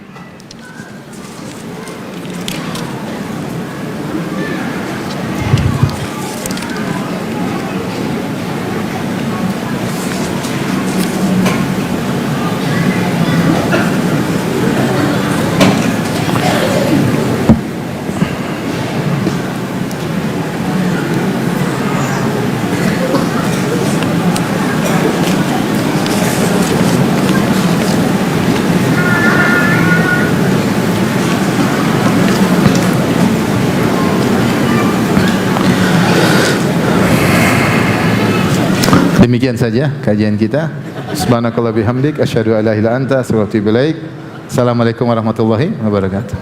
Demikian saja kajian kita. Subhanakallah bihamdik, asyhadu an la ilaha illa anta, astaghfiruka wa atubu ilaik. Assalamualaikum warahmatullahi wabarakatuh.